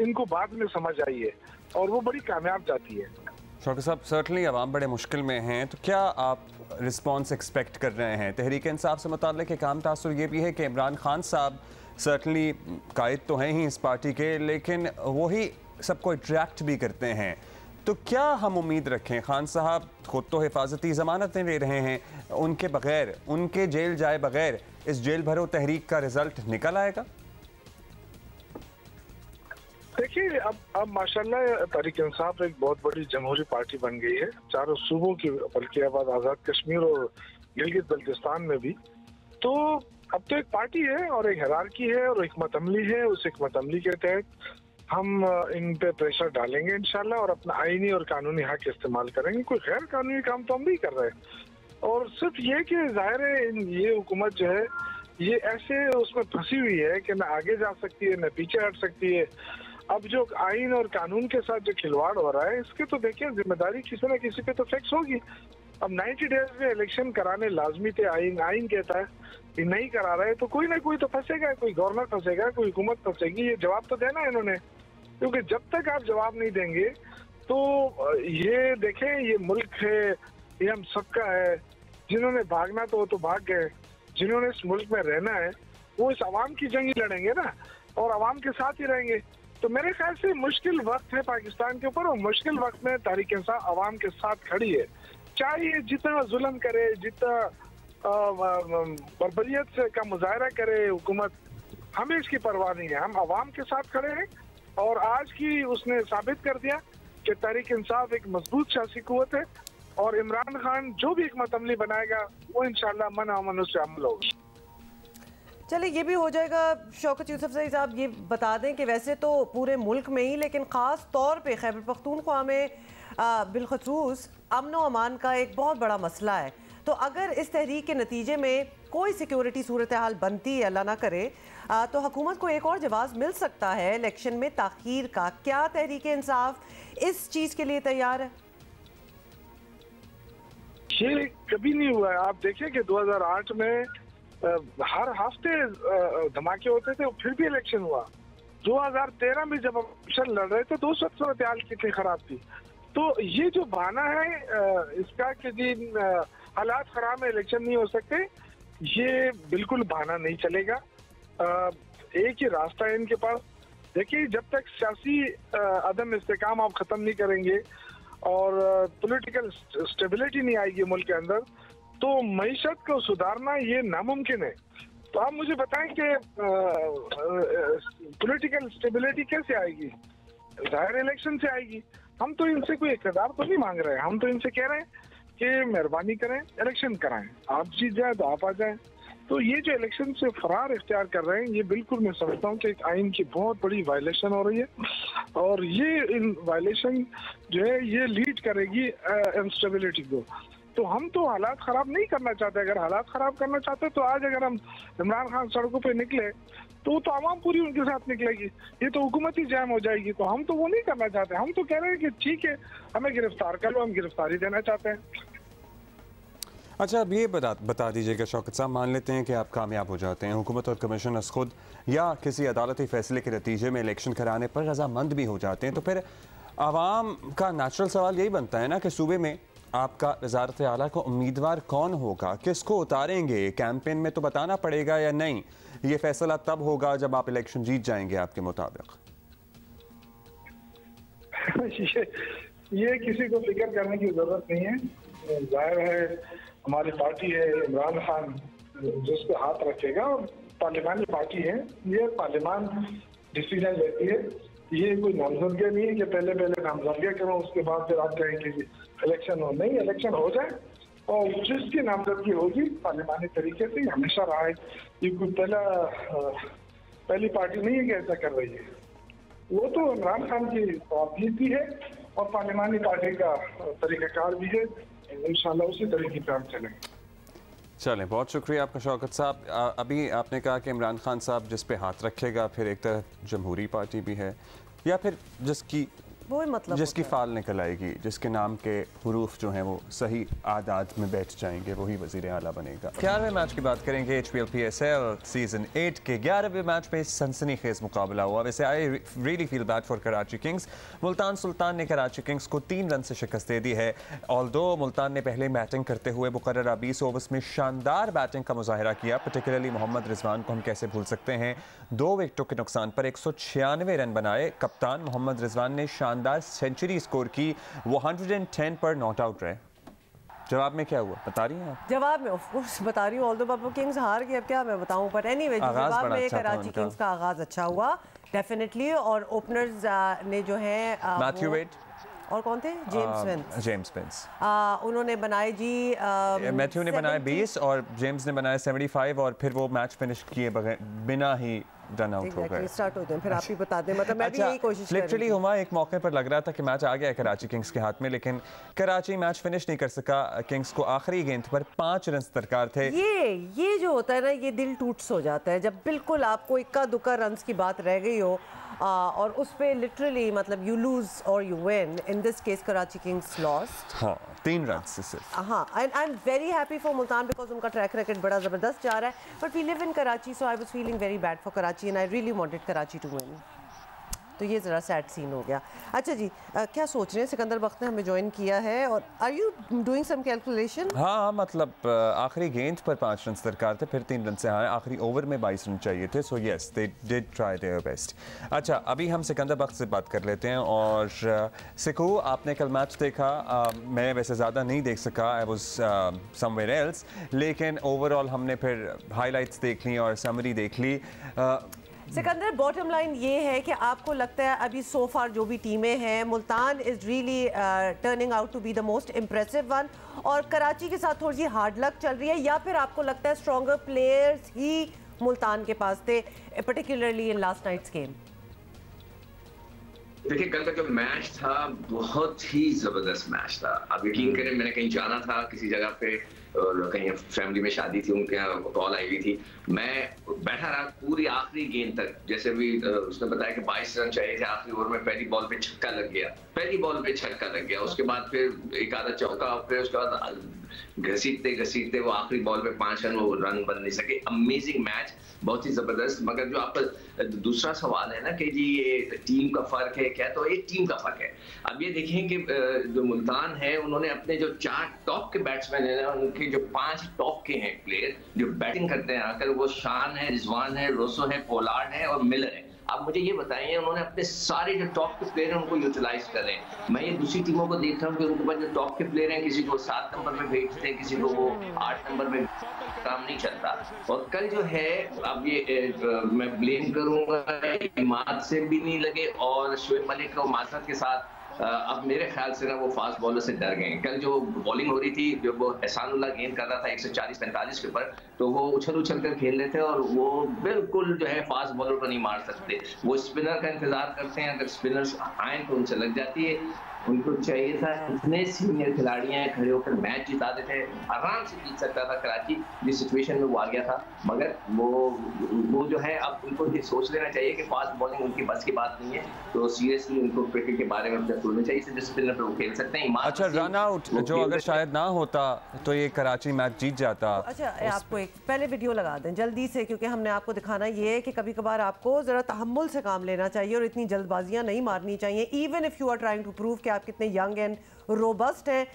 G: इनको बाद में समझ आई है और वो बड़ी कामयाब जाती है।
A: शौकत साहब, सर्टनली आवाम बड़े मुश्किल में हैं, तो क्या आप रिस्पॉन्स एक्सपेक्ट कर रहे हैं? तहरीक इंसाफ से मुताल्लिक़ एक आम तासुर ये भी है कि इमरान खान साहब सर्टनली कायद तो हैं ही इस पार्टी के, लेकिन वही सबको अट्रैक्ट भी करते हैं। तो क्या हम उम्मीद रखें? खान साहब खुद तो हिफाजती ज़मानतें ले रहे हैं, उनके बगैर, उनके जेल जाए बगैर इस जेल भरो तहरीक का रिजल्ट निकल आएगा?
G: देखिए, अब माशाल्लाह तहरीक इंसाफ एक बहुत बड़ी जमहूरी पार्टी बन गई है, चारों सूबों की, बल्कि अब आज़ाद कश्मीर और गिलगित बल्तिस्तान में भी। तो अब तो एक पार्टी है और एक हिरार्की है और हिकमत अमली है। उस हिकमत अमली के तहत हम इन पे प्रेशर डालेंगे इंशाल्लाह और अपना आईनी और कानूनी हक इस्तेमाल करेंगे। कोई गैर कानूनी काम तो हम नहीं कर रहे हैं। और सिर्फ ये कि जाहिर है ये हुकूमत जो है ये ऐसे उसमें फंसी हुई है कि न आगे जा सकती है न पीछे हट सकती है। अब जो आइन और कानून के साथ जो खिलवाड़ हो रहा है इसके तो देखिए जिम्मेदारी किसी न किसी पे तो फिक्स होगी। अब 90 डेज में इलेक्शन कराने लाजमी थे, आइन कहता है कि नहीं करा रहे तो कोई ना कोई तो फंसेगा, कोई गवर्नर फंसेगा, कोई हुकूमत फंसेगी। ये जवाब तो देना है इन्होंने, क्योंकि जब तक आप जवाब नहीं देंगे तो ये देखें ये मुल्क है, ये हम सबका है। जिन्होंने भागना तो वो तो भाग गए, जिन्होंने इस मुल्क में रहना है वो इस आवाम की जंग ही लड़ेंगे ना, और आवाम के साथ ही रहेंगे। तो मेरे ख्याल से मुश्किल वक्त है पाकिस्तान के ऊपर, और मुश्किल वक्त में तहरीक इंसाफ आवाम के साथ खड़ी है। चाहे ये जितना जुल्म करे, जितना बर्बरियत का मुजाहरा करे हुकूमत, हमें इसकी परवाह नहीं है। हम आवाम के साथ खड़े हैं और आज की उसने साबित कर दिया कि तहरीक इंसाफ एक मजबूत सियासी कुव्वत है, और इमरान खान जो भी हिकमत अमली बनाएगा वो इंशाल्लाह मन अमन उससे अमल होगा।
B: चलिए ये भी हो जाएगा। शौकत यूसुफजई साहब ये बता दें कि वैसे तो पूरे मुल्क में ही लेकिन ख़ास तौर पे खैबर पख्तूनख्वा में बिलखसूस अमन व अमान का एक बहुत बड़ा मसला है। तो अगर इस तहरीक के नतीजे में कोई सिक्योरिटी सूरत हाल बनती है, अल्लाह ना करे, तो हुकूमत को एक और जवाब मिल सकता है इलेक्शन में ताख़ीर का। क्या तहरीक इंसाफ इस चीज़ के लिए तैयार है?
G: ये कभी नहीं हुआ है। आप देखिए कि 2008 में हर हफ्ते धमाके होते थे, फिर भी इलेक्शन हुआ। 2013 में जब इलेक्शन लड़ रहे थे तो उस वक्त सूरत हाल कितनी खराब थी। तो ये जो बहाना है इसका कि जी हालात खराब में इलेक्शन नहीं हो सकते, ये बिल्कुल बहाना नहीं चलेगा। एक ही रास्ता है इनके पास। देखिए जब तक सियासी अदम इस्तेकाम आप ख़त्म नहीं करेंगे और पॉलिटिकल स्टेबिलिटी नहीं आएगी मुल्क के अंदर, तो मईशत को सुधारना ये नामुमकिन है। तो आप मुझे बताएं कि पॉलिटिकल स्टेबिलिटी कैसे आएगी? जाहिर इलेक्शन से आएगी। हम तो इनसे कोई इक़्तिदार तो नहीं मांग रहे हैं, हम तो इनसे कह रहे हैं कि मेहरबानी करें, इलेक्शन कराएं। आप जीत जाए तो आप आ जाएं। तो ये जो इलेक्शन से फरार इख्तियार कर रहे हैं, ये बिल्कुल मैं समझता हूँ कि एक आइन की बहुत बड़ी वायलेशन हो रही है, और ये इन वायलेशन जो है ये लीड करेगी इंस्टेबिलिटी को। तो हम तो हालात खराब नहीं करना चाहते। अगर हालात खराब करना चाहते तो आज अगर हम इमरान खान सड़कों पे निकले तो आवाम पूरी उनके साथ निकलेगी, ये तो हुकूमत ही जैम हो जाएगी। तो हम तो वो नहीं करना चाहते। हम तो कह रहे हैं कि ठीक है हमें गिरफ्तार कर लो, हम गिरफ्तारी देना चाहते हैं।
A: अच्छा अब ये बता दीजिएगा शौकत साहब, मान लेते हैं कि आप कामयाब हो जाते हैं, हुकूमत और कमिश्नर्स खुद या किसी अदालती फैसले के नतीजे में इलेक्शन कराने पर रजामंद भी हो जाते हैं, तो फिर आवाम का नेचुरल सवाल यही बनता है ना कि सूबे में आपका वज़ारत आला का उम्मीदवार कौन होगा, किसको उतारेंगे? कैंपेन में तो बताना पड़ेगा या नहीं? ये फैसला तब होगा जब आप इलेक्शन जीत जाएंगे आपके मुताबिक।
G: ये किसी को फिक्र करने की जरूरत नहीं है। जाहिर है हमारी पार्टी है, इमरान खान जिस पे हाथ रखेगा, और पार्लिमानी पार्टी है, ये पार्लिमान डिसीजन लेती है। ये कोई नामजदगी नहीं है कि पहले नामजदगी करो उसके बाद फिर आप कहें कि इलेक्शन हो। नहीं, इलेक्शन हो जाए और जिसकी नामजदगी होगी पार्लिमानी तरीके से हमेशा रहा है। ये कोई पहली पार्टी नहीं है कि ऐसा कर रही है। वो तो इमरान खान की नीति है और पार्लिमानी पार्टी का तरीक़ाकार भी है। इंशाल्लाह उसी तरीके पर हम चलेंगे।
A: चलें, बहुत शुक्रिया आपका शौकत साहब। अभी आपने कहा कि इमरान खान साहब जिस पे हाथ रखेगा, फिर एक तरफ जमहूरी पार्टी भी है, या फिर जिसकी फाल निकल आएगी, जिसके नाम के हरूफ जो हैं वो सही आदाद में बैठ जाएंगे, वही वज़ीर आला बनेगा। 11वें मैच की बात करेंगे। HPL PSL सीज़न 8 के 11वें मैच में सनसनीखेज मुकाबला हुआ। वैसे I really feel bad for Karachi kings. Multan Sultan ने कराची किंग्स को 3 रन से शिकस्त दे दी है। ऑल्दो मुल्तान ने पहले बैटिंग करते हुए मुकर्ररा 20 ओवर्स में शानदार बैटिंग का मुजाहिरा किया। पर्टिकुलरली मोहम्मद रिजवान को हम कैसे भूल सकते हैं। 2 विकेटों के नुकसान पर 196 रन बनाए। कप्तान मोहम्मद रिजवान ने शानदार सेंचुरी स्कोर की। वो 110 पर नॉट आउट रहे। जवाब में क्या हुआ बता रही हैं आप?
B: जवाब में ऑफ कोर्स बता रही हूँ। ऑल्दो बाबू किंग्स हार गए, अब क्या मैं बताऊँ, बट एनीवे जवाब में कराची किंग्स का आगाज अच्छा हुआ डेफिनेटली। और ओपनर्स ने जो है
A: मैथ्यू वेड
B: और कौन थे, जेम्स स्पेंस उन्होंने बनाए जी।
A: मैथ्यू ने बनाए 20 और जेम्स ने बनाए 75 और फिर वो मैच फिनिश किए बिना ही रन आउट हो गए।
B: स्टार्ट हो जाए फिर आप ही बता दें, मतलब मैं भी यही कोशिश कर रही थी।
A: लिटरली हुमा एक मौके पर लग रहा था कि मैच आ गया कराची किंग्स के हाथ में, लेकिन कराची मैच फिनिश नहीं कर सका। किंग्स को आखिरी गेंद पर 5 रन दरकार थे।
B: ये जो होता है ना, ये दिल टूट हो जाता है जब बिल्कुल आपको इक्का दुक्का रन की बात रह गई हो और उस पे लिटरली मतलब यू लूज और you win. In this case Karachi Kings lost.
A: हाँ 3 रन से सिर्फ।
B: हाँ, and I am very happy for Multan because उनका ट्रैक रिकॉर्ड बड़ा ज़बरदस्त जा रहा है, but we live in Karachi so I was feeling very bad for Karachi and I really wanted Karachi to win. तो ये ज़रा सैड सीन हो गया। अच्छा जी, क्या सोच रहे हैं? सिकंदर बख्त ने हमें ज्वाइन किया है और are you doing some calculation?
A: हाँ मतलब आखिरी गेंद पर 5 रन दरकार थे, फिर 3 रन से आए। आखिरी ओवर में 22 रन चाहिए थे, so yes they did try their best. अच्छा, अभी हम सिकंदर बख्त से बात कर लेते हैं। और सिकू, आपने कल मैच देखा? मैं वैसे ज़्यादा नहीं देख सका, आई वाज समवेयर एल्स, लेकिन ओवरऑल हमने फिर हाईलाइट्स देख ली और समरी देख ली।
B: सिकंदर, बॉटम लाइन ये है कि आपको लगता है अभी सो फार जो भी टीमें हैं, Multan is really turning out to be the most impressive one और कराची के साथ थोड़ी सी हार्ड लक चल रही है, या फिर आपको लगता है स्ट्रॉन्गर प्लेयर्स ही मुल्तान के पास थे, particularly in last night's game?
H: देखिए, कल का जो मैच था बहुत ही जबरदस्त मैच था। अब यकीन करें, मैंने कहीं जाना था किसी जगह पे और कहीं फैमिली में शादी थी, उनके यहाँ कॉल आई हुई थी। मैं बैठा रहा पूरी आखिरी गेंद तक। जैसे भी उसने बताया कि 22 रन चाहिए थे आखिरी ओवर में, पहली बॉल पे छक्का लग गया, पहली बॉल पे छक्का लग गया। उसके बाद फिर एक आधा चौका, फिर उसके बाद घसीटते घसीटते वो आखिरी बॉल पे 5 रन, वो रन बन नहीं सके। अमेजिंग मैच, बहुत ही जबरदस्त। मगर जो आपका दूसरा सवाल है ना कि जी ये टीम का फर्क है क्या, तो एक टीम का फर्क है। अब ये देखें कि जो मुल्तान है, उन्होंने अपने जो 4 टॉप के बैट्समैन है ना, उनके जो 5 टॉप के हैं प्लेयर जो बैटिंग करते हैं आकर, वो शान है, रिजवान है, रोसो है, पोलार्ड है और मिलर है। अब मुझे ये बताइए, उन्होंने अपने सारे जो टॉप के प्लेयर हैं उनको यूटिलाइज कर रहे हैं। मैं ये दूसरी टीमों को देखता हूँ कि उनके पास जो टॉप के प्लेयर हैं, किसी को 7 नंबर में भेजते हैं, किसी को वो 8 नंबर में, काम नहीं चलता। और कल जो है, अब ये मैं ब्लेम करूंगा इमाद से भी नहीं लगे और शोएब मलिक को माजरत के साथ अब मेरे ख्याल से ना वो फास्ट बॉलर से डर गए। कल जो बॉलिंग हो रही थी, जो वो एहसानुल्लाह गेंद कर रहा था 140-45 के ऊपर, तो वो उछल कर खेल रहे थे और वो बिल्कुल जो है फास्ट बॉलर को नहीं मार सकते। वो स्पिनर का इंतजार करते हैं, अगर स्पिनर्स आए तो उनसे लग जाती है। उनको चाहिए था इतने सीनियर खिलाड़ी हैं, खड़े होकर मैच जिता देते, आराम से जीत सकता था कराची जिस सिचुएशन में वो आ गया था। मगर वो जो है, अब उनको ये सोच लेना चाहिए कि फास्ट बॉलिंग उनकी बस की बात नहीं है, तो सीरियसली उनको क्रिकेट के बारे में सोचना चाहिए। जिस स्पिनर पे वो खेल सकते हैं।
A: अच्छा, रन आउट जो अगर शायद ना होता तो ये कराची मैच जीत जाता।
B: अच्छा, आपको एक पहले वीडियो लगा दें जल्दी से, क्योंकि हमने आपको दिखाना ये है कि कभी कभार आपको जरा तहम्मुल से काम लेना चाहिए और इतनी जल्दबाजियां नहीं मारनी चाहिए। Even if you are trying to prove कि आप कितने यंग एंड रोबस्ट हैं,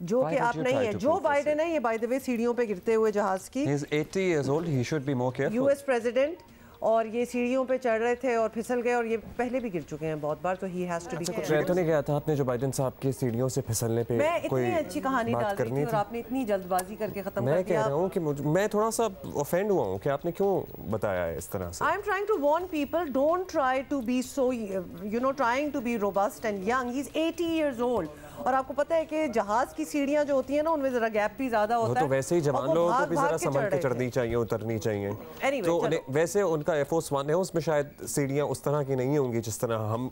B: जो कि आप नहीं है। जो बाइडेन है, ये बाय द वे सीढ़ियों पे गिरते हुए जहाज की,
A: he is 80 years old, he should be more careful।
B: US president, और ये सीढ़ियों पे चढ़ रहे थे और फिसल गए, और ये पहले भी गिर चुके हैं बहुत बार, तो ही हैज टू बी
A: कुछ रह तो नहीं गया था आपने जो बाइडेन साहब के सीढ़ियों से फिसलने पे
B: मैं
A: कोई
B: इतनी अच्छी कहानी डाल रही थी और आपने इतनी जल्दबाजी करके खत्म कर दिया।
A: मैं कह रहा हूं कि मैं थोड़ा सा ऑफेंड हुआ हूं कि आपने क्यों बताया है इस तरह से।
B: I am trying to warn people, don't try to be so trying to be robust and young. He is 80 years old, और आपको पता है कि जहाज की सीढ़ियां जो होती हैं ना, उनमें जरा गैप भी ज्यादा होता है।
A: तो वैसे ही जवान लोगों को भी जरा संभल के चढ़नी चाहिए, उतरनी चाहिए।
B: Anyway,
A: तो वैसे उनका एयरफोर्स 1 है, उसमें शायद सीढ़ियां उस तरह की नहीं होंगी जिस तरह हम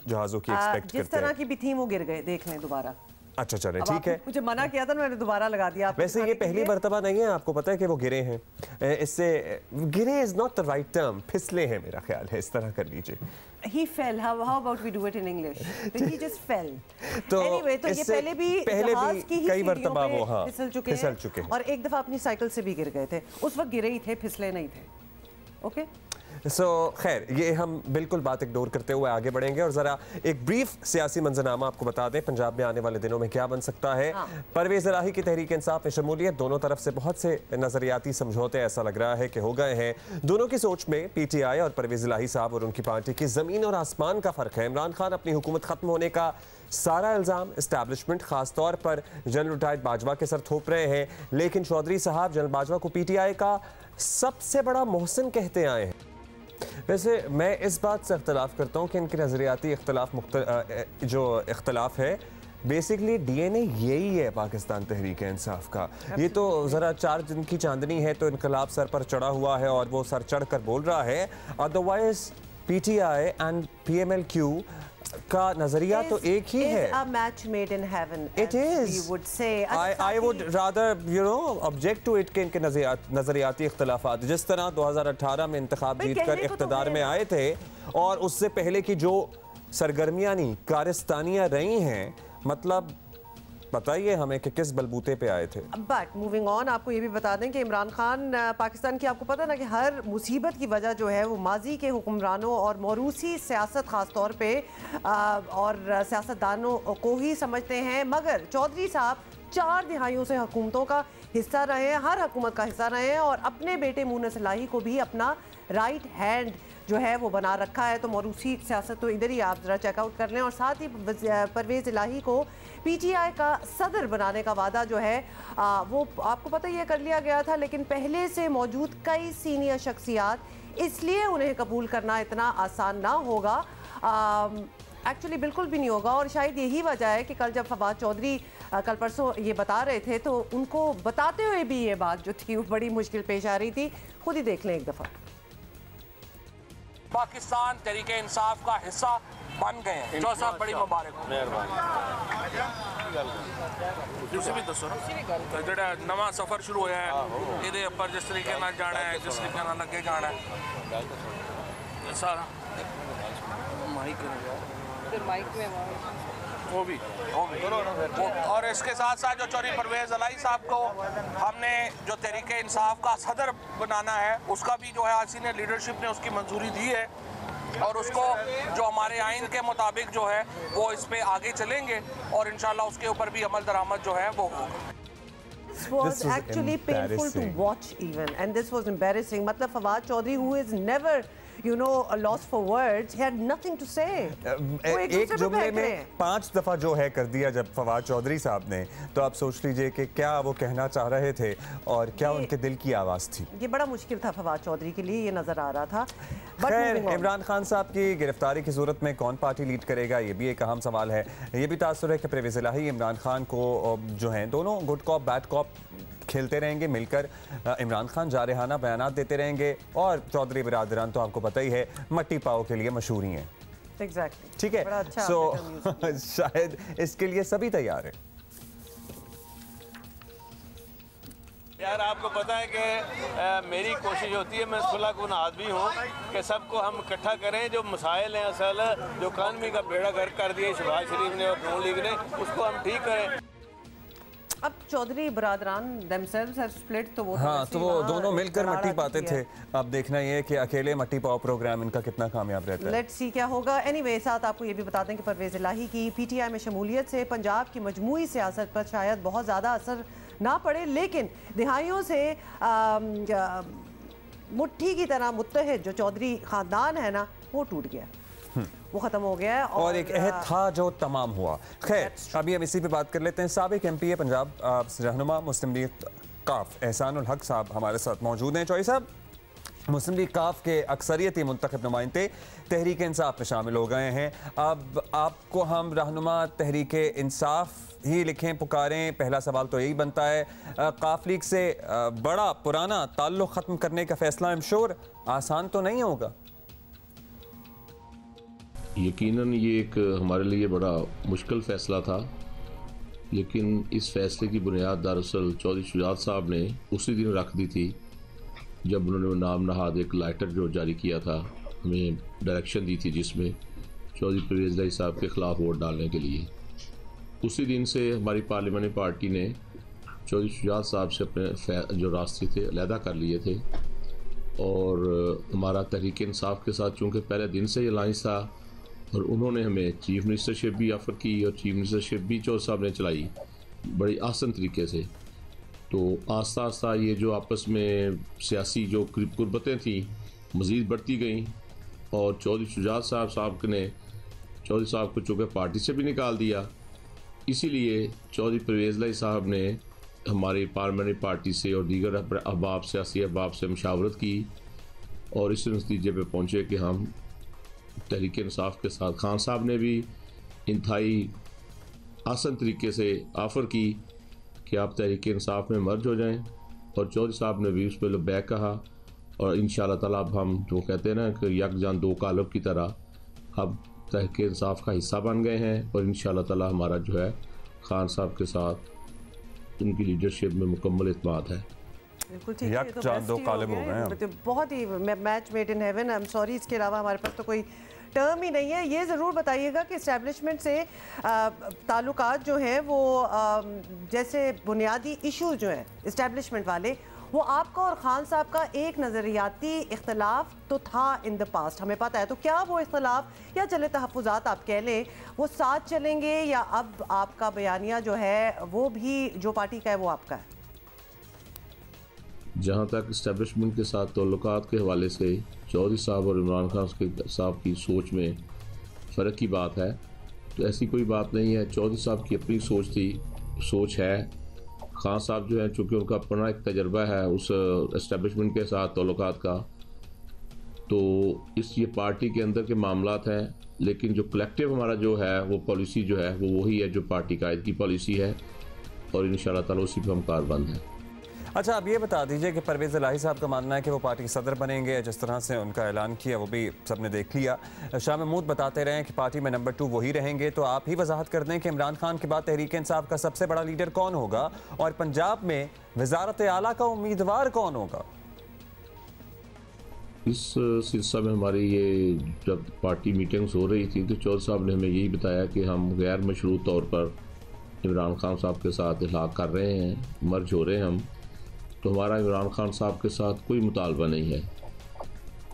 A: जहाजों की एक्सपेक्ट करते हैं।
B: जिस तरह की भी थी वो गिर गए, देख लें दोबारा।
A: अच्छा चले, ठीक है।
B: मुझे मना किया था, मैंने दोबारा लगा दिया।
A: वैसे ये पहली मर्तबा नहीं है, आपको पता है कि वो गिरे हैं। इससे गिरे is not the right term, फिसले हैं मेरा ख्याल है, इस तरह कर लीजिए।
B: He fell. How about we do it in English? He just fell.
A: तो
B: anyway, तो ये पहले भी
A: कई मर्तबा वो
B: फिसल चुके हैं और एक दफा अपनी साइकिल से भी गिर गए थे। उस वक्त गिरे ही थे, फिसले नहीं थे। ओके,
A: खैर, ये हम बिल्कुल बात इग्नोर करते हुए आगे बढ़ेंगे और जरा एक ब्रीफ सियासी मंजरनामा आपको बता दें पंजाब में आने वाले दिनों में क्या बन सकता है। परवेज इलाही की तहरीक इंसाफ में शमूलियत, दोनों तरफ से बहुत से नजरियाती समझौते ऐसा लग रहा है कि हो गए हैं। दोनों की सोच में पीटीआई और परवेज इलाही साहब और उनकी पार्टी की जमीन और आसमान का फर्क है। इमरान खान अपनी हुकूमत खत्म होने का सारा इल्जाम एस्टैब्लिशमेंट खासतौर पर जनरल रिटायर्ड बाजवा के सर थोप रहे हैं, लेकिन चौधरी साहब जनरल बाजवा को पीटीआई का सबसे बड़ा मोहसिन कहते आए हैं। वैसे मैं इस बात से इख्तलाफ करता हूँ कि इनके नज़रियाती जो इख्तलाफ है बेसिकली डीएनए यही है पाकिस्तान तहरीक इंसाफ का। ये तो ज़रा 4 दिन की चांदनी है तो इनकलाब सर पर चढ़ा हुआ है और वो सर चढ़ कर बोल रहा है। अदरवाइज पीटीआई एंड पीएमएलक्यू का नजरिया तो एक ही है।
B: A match made in heaven,
A: It is.
B: you would say.
A: I would rather object to it कि इनके नजरियाती इख्तलाफात जिस तरह 2018 में इंतखाब जीत कर इख्तिदार में आए थे और उससे पहले की जो सरगर्मियाँ नहीं कारस्तानियाँ रही हैं, मतलब बताइए हमें कि किस बलबूते पे आए थे।
B: बट मूविंग ऑन, आपको ये भी बता दें कि इमरान खान पाकिस्तान की, आपको पता है ना कि हर मुसीबत की वजह जो है वो माजी के हुक्मरानों और मौरूसी सियासत ख़ास तौर पे और सियासतदानों को ही समझते हैं। मगर चौधरी साहब 4 दिहाइयों से हुकूमतों का हिस्सा रहे हैं, हर हुकूमत का हिस्सा रहे हैं और अपने बेटे मुन्नस इलाही को भी अपना राइट हैंड जो है वो बना रखा है। तो मौरूसी सियासत तो इधर ही आप ज़रा चेकआउट कर लें। और साथ ही परवेज़ इलाही को पीटीआई का सदर बनाने का वादा जो है वो आपको पता ही कर लिया गया था, लेकिन पहले से मौजूद कई सीनियर शख्सियात इसलिए उन्हें कबूल करना इतना आसान ना होगा, एक्चुअली बिल्कुल भी नहीं होगा। और शायद यही वजह है कि कल जब फवाद चौधरी कल परसों ये बता रहे थे तो उनको बताते हुए भी ये बात जो थी वो बड़ी मुश्किल पेश आ रही थी। खुद ही देख लें एक दफ़ा।
I: पाकिस्तान तहरीक इंसाफ का हिस्सा बन गए हैं। जो साहब बड़ी मुबारक हो। ਤੁਸੀਂ ਵੀ ਦੱਸੋ ਨਾ ਜਿਹੜਾ ਨਵਾਂ ਸਫ਼ਰ ਸ਼ੁਰੂ ਹੋਇਆ ਹੈ ਇਹਦੇ ਉੱਪਰ ਜਿਸ ਤਰੀਕੇ ਨਾਲ ਜਾਣਾ ਹੈ, ਜਿਸ ਤਰੀਕੇ ਨਾਲ ਅੱਗੇ ਜਾਣਾ ਹੈ ਸਾਰਾ माइक में वो भी और इसके साथ साथ जो चौधरी परवेज़ इलाही साहब को हमने जो तहरीक इंसाफ का सदर बनाना है उसका भी जो है सीनियर लीडरशिप ने उसकी मंजूरी दी है और उसको जो हमारे आइन के मुताबिक जो है वो इस पे आगे चलेंगे और इंशाल्लाह उसके ऊपर भी अमल दरामद जो है वो होगा।
B: This was actually painful to watch even, and this was embarrassing. मतलब Fawad Chaudhary who is never a loss for words, he had nothing to say.
A: एक जुमले में 5 दफा जो है कर दिया जब फवाद चौधरी साहब ने, तो आप सोच लीजिए कि क्या वो कहना चाह रहे थे और क्या उनके दिल की आवाज़ थी।
B: ये बड़ा मुश्किल था फवाद चौधरी के लिए, ये नजर आ रहा था।
A: खैर, इमरान खान साहब की गिरफ्तारी की सूरत में कौन पार्टी लीड करेगा ये भी एक अहम सवाल है। ये भी तासुर है कि परवेज़ इलाही इमरान खान को जो हैं दोनों गुड कॉप बैड कॉप खेलते रहेंगे, मिलकर इमरान खान जारहाना बयानात देते रहेंगे और चौधरी बिरादरान तो आपको पता ही है मट्टी पाव के लिए मशहूर ही हैं।
B: Exactly.
A: ठीक है, सो शायद इसके लिए सभी तैयार हैं।
J: यार आपको पता है कि मेरी कोशिश होती है, मैं खुलाकुन आदमी हूँ कि सबको हम इकट्ठा करें। जो मसाइल हैं असल जो इकानमी का बेड़ा गर्क कर दिया शहबाज शरीफ ने और नून लीग ने, उसको हम ठीक करें।
B: अब चौधरी बरादरान themselves have split, तो वो
A: तो वो दोनों मिलकर मट्टी पाते थे। अब देखना ये है कि अकेले मट्टी पाओ प्रोग्राम इनका कितना कामयाब रहता है।
B: लेट्स सी क्या होगा। एनीवे, साथ आपको ये भी बता दें कि परवेज़ इलाही की पीटीआई में शमूलियत से पंजाब की मजमूई सियासत पर शायद बहुत ज़्यादा असर ना पड़े, लेकिन दिहाइयों से मुट्ठी की तरह मुत्तहिद जो चौधरी ख़ानदान है ना वो टूट गया, वो ख़त्म हो गया
A: और एक अहद था जो तमाम हुआ। खैर, अभी हम इसी पे बात कर लेते हैं। साबिक एमपी पंजाब रहनुमा मुस्लिम लीग काफ एहसान उल हक साहब हमारे साथ मौजूद हैं। चौधरी साहब, मुस्लिम लीग काफ के अक्सरियती मुंतखब नुमाइंदे तहरीक इंसाफ में शामिल हो गए हैं। अब आपको हम रहनुमा तहरीक इंसाफ ही लिखें, पुकारें, पहला सवाल तो यही बनता है। काफ लीग से बड़ा पुराना ताल्लुक़ ख़त्म करने का फैसला इंश्योर आसान तो नहीं होगा।
K: यकीनन ये एक हमारे लिए बड़ा मुश्किल फ़ैसला था, लेकिन इस फैसले की बुनियाद दरअसल चौधरी शुजात साहब ने उसी दिन रख दी थी जब उन्होंने नाम नहाद एक लेटर जो जारी किया था, हमें डायरेक्शन दी थी जिसमें चौधरी परवेज़ इलाही साहब के ख़िलाफ़ वोट डालने के लिए। उसी दिन से हमारी पार्लियामानी पार्टी ने चौधरी शुजात साहब से अपने जो रास्ते थे अलहदा कर लिए थे और हमारा तहरीक इंसाफ के साथ चूँकि पहले दिन से ये अलायंस था और उन्होंने हमें चीफ मिनिस्टरशिप भी ऑफ़र की और चीफ मिनिस्टरशिप भी चौधरी साहब ने चलाई बड़ी आसान तरीके से। तो आस्ता आस्ता ये जो आपस में सियासी जो कुर्बतें थी मज़ीद बढ़ती गईं और चौधरी शुजात साहब ने चौधरी साहब को चूँकि पार्टी से भी निकाल दिया, इसीलिए चौधरी परवेज़ इलाही साहब ने हमारी पार्लियामानी पार्टी से और दीगर अहबाब सियासी अहबाब से मशावरत की और इस नतीजे पे पहुँचे कि हम तहरीक इंसाफ के साथ, खान साहब ने भी इंतहाई आसान तरीके से ऑफ़र की कि आप तहरीक इंसाफ में मर्ज हो जाएं, और चौधरी साहब ने भी उस पर लब्बैक कहा। और इंशाअल्लाह ताला अब हम जो कहते हैं ना कि यकजान दो कालब की तरह अब तहरीक इंसाफ का हिस्सा बन गए हैं, और इंशाअल्लाह ताला हमारा जो है खान साहब के साथ उनकी लीडरशिप में मुकम्मल इत्मीनान है।
B: बिल्कुल ठीक है, तो दो कालिब हो गए, बहुत ही match made in heaven. I am sorry, इसके अलावा हमारे पास तो कोई टर्म ही नहीं है। ये ज़रूर बताइएगा कि इस्टेब्लिशमेंट से ताल्लुकात जो हैं वो जैसे बुनियादी इशूज़ जो हैं इस्टेब्लिशमेंट वाले, वो आपका और खान साहब का एक नज़रियाती इख्तलाफ तो था इन द पास्ट, हमें पता है। तो क्या वो इख्तलाफ या चले तहफ़्फ़ुज़ात आप कह लें वो साथ चलेंगे, या अब आपका बयानिया जो है वो भी जो पार्टी का है वो आपका है?
K: जहाँ तक इस्टेब्लिशमेंट के साथ ताल्लुकात के हवाले से चौधरी साहब और इमरान खान साहब की सोच में फ़र्क की बात है, तो ऐसी कोई बात नहीं है। चौधरी साहब की अपनी सोच है। खान साहब जो है चूँकि उनका अपना एक तजर्बा है उस इस्टेब्लिशमेंट के साथ ताल्लुकात का, तो ये पार्टी के अंदर के मामलात हैं, लेकिन जो कलेक्टिव हमारा जो है वो पॉलिसी जो है वो वही है जो पार्टी कायद की पॉलिसी है, और इंशाअल्लाह ताला उसी पर हम कारबंद हैं।
A: अच्छा, अब ये बता दीजिए कि परवेज़ इलाही साहब का मानना है कि वो पार्टी सदर बनेंगे, जिस तरह से उनका ऐलान किया वो भी सबने देख लिया। शाह महमूद बताते रहे कि पार्टी में नंबर 2 वही रहेंगे, तो आप ही वजाहत कर दें कि इमरान खान के बाद तहरीक इंसाफ का सबसे बड़ा लीडर कौन होगा, और पंजाब में वजारत आला का उम्मीदवार कौन होगा?
K: इस सिलसिले में हमारी ये जब पार्टी मीटिंग्स हो रही थी तो चौधरी साहब ने हमें यही बताया कि हम गैर मशरूत तौर पर इमरान खान साहब के साथ इल्हाक कर रहे हैं, मर्ज हो रहे हैं हम, तो हमारा इमरान खान साहब के साथ कोई मुतालबा नहीं है।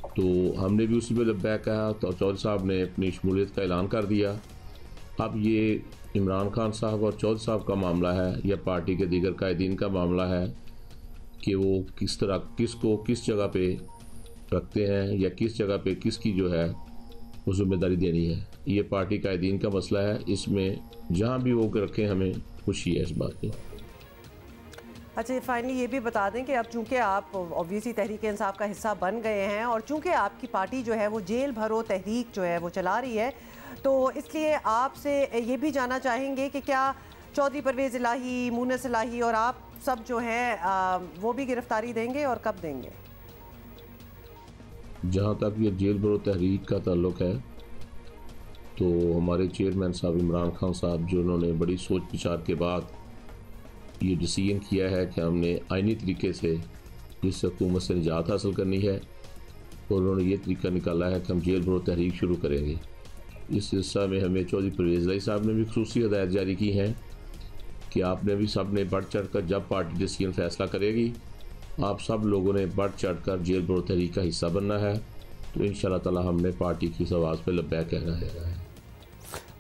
K: तो हमने भी उसी पे लब्बैक कहा, तो चौधरी साहब ने अपनी शमूलियत का ऐलान कर दिया। अब ये इमरान खान साहब और चौधरी साहब का मामला है या पार्टी के दीगर कायदीन का मामला है कि वो किस तरह किसको किस जगह पे रखते हैं या किस जगह पे किसकी जो है वो जिम्मेदारी देनी है। ये पार्टी कायदीन का मसला है, इसमें जहाँ भी वो रखें हमें खुशी है इस बात की।
B: अच्छा, फाइनली ये भी बता दें कि अब चूंकि आप ऑब्वियसली तहरीक इंसाफ का हिस्सा बन गए हैं और चूंकि आपकी पार्टी जो है वो जेल भरो तहरीक जो है वो चला रही है, तो इसलिए आपसे ये भी जानना चाहेंगे कि क्या चौधरी परवेज़ इलाही, मुनस इलाही और आप सब जो हैं वो भी गिरफ्तारी देंगे और कब देंगे?
K: जहाँ तक ये जेल भरो तहरीक का ताल्लुक है तो हमारे चेयरमैन साहब इमरान खान साहब जो उन्होंने बड़ी सोच विचार के बाद ये डिसीजन किया है कि हमने आईनी तरीके से इस हुकूमत से निजात हासिल करनी है, और उन्होंने ये तरीका निकाला है कि हम जेल भरो तहरीक शुरू करेंगे। इस सिलसिले में हमें चौधरी परवेज़ इलाही साहब ने भी खुसूसी हिदायत जारी की हैं कि आपने भी सब ने बढ़ चढ़ कर, जब पार्टी डिसीजन फैसला करेगी, आप सब लोगों ने बढ़ चढ़ कर जेल भरो तहरीक का हिस्सा बनना है। तो इंशाअल्लाह ताला हमने पार्टी की इस आवाज़ पर लब्बैक कहना है।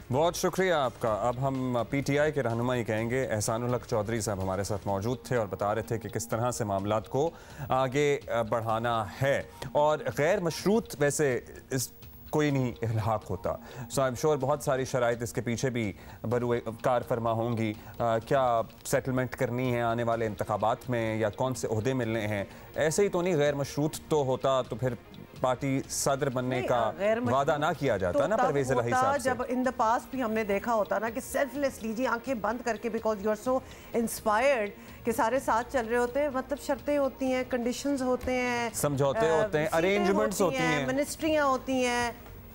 A: बहुत शुक्रिया आपका। अब हम पीटीआई के रहनुमा ही कहेंगे, एहसानुल हक चौधरी साहब हमारे साथ मौजूद थे और बता रहे थे कि किस तरह से मामलात को आगे बढ़ाना है, और गैर मशरूत वैसे इस कोई नहीं इल्हाक होता। सो आई एम श्योर बहुत सारी शराइत इसके पीछे भी बरूए कार फरमा होंगी। क्या सेटलमेंट करनी है आने वाले इंतखाबात में, या कौन से ओहदे मिलने हैं, ऐसे ही तो नहीं। गैर मशरूत तो होता तो फिर पार्टी सदर बनने का वादा ना किया जाता तो ना परवेज़ इलाही साहब से।
B: जब इन द पास्ट भी हमने देखा होता ना कि सेल्फलेसली जी आंखें बंद करके, because you are so inspired कि सारे साथ चल रहे होते हैं, मतलब शर्तें होती हैं, कंडीशंस होते हैं,
A: समझौते होते हैं, अरेंजमेंट्स होती हैं,
B: मिनिस्ट्रियां होती हैं।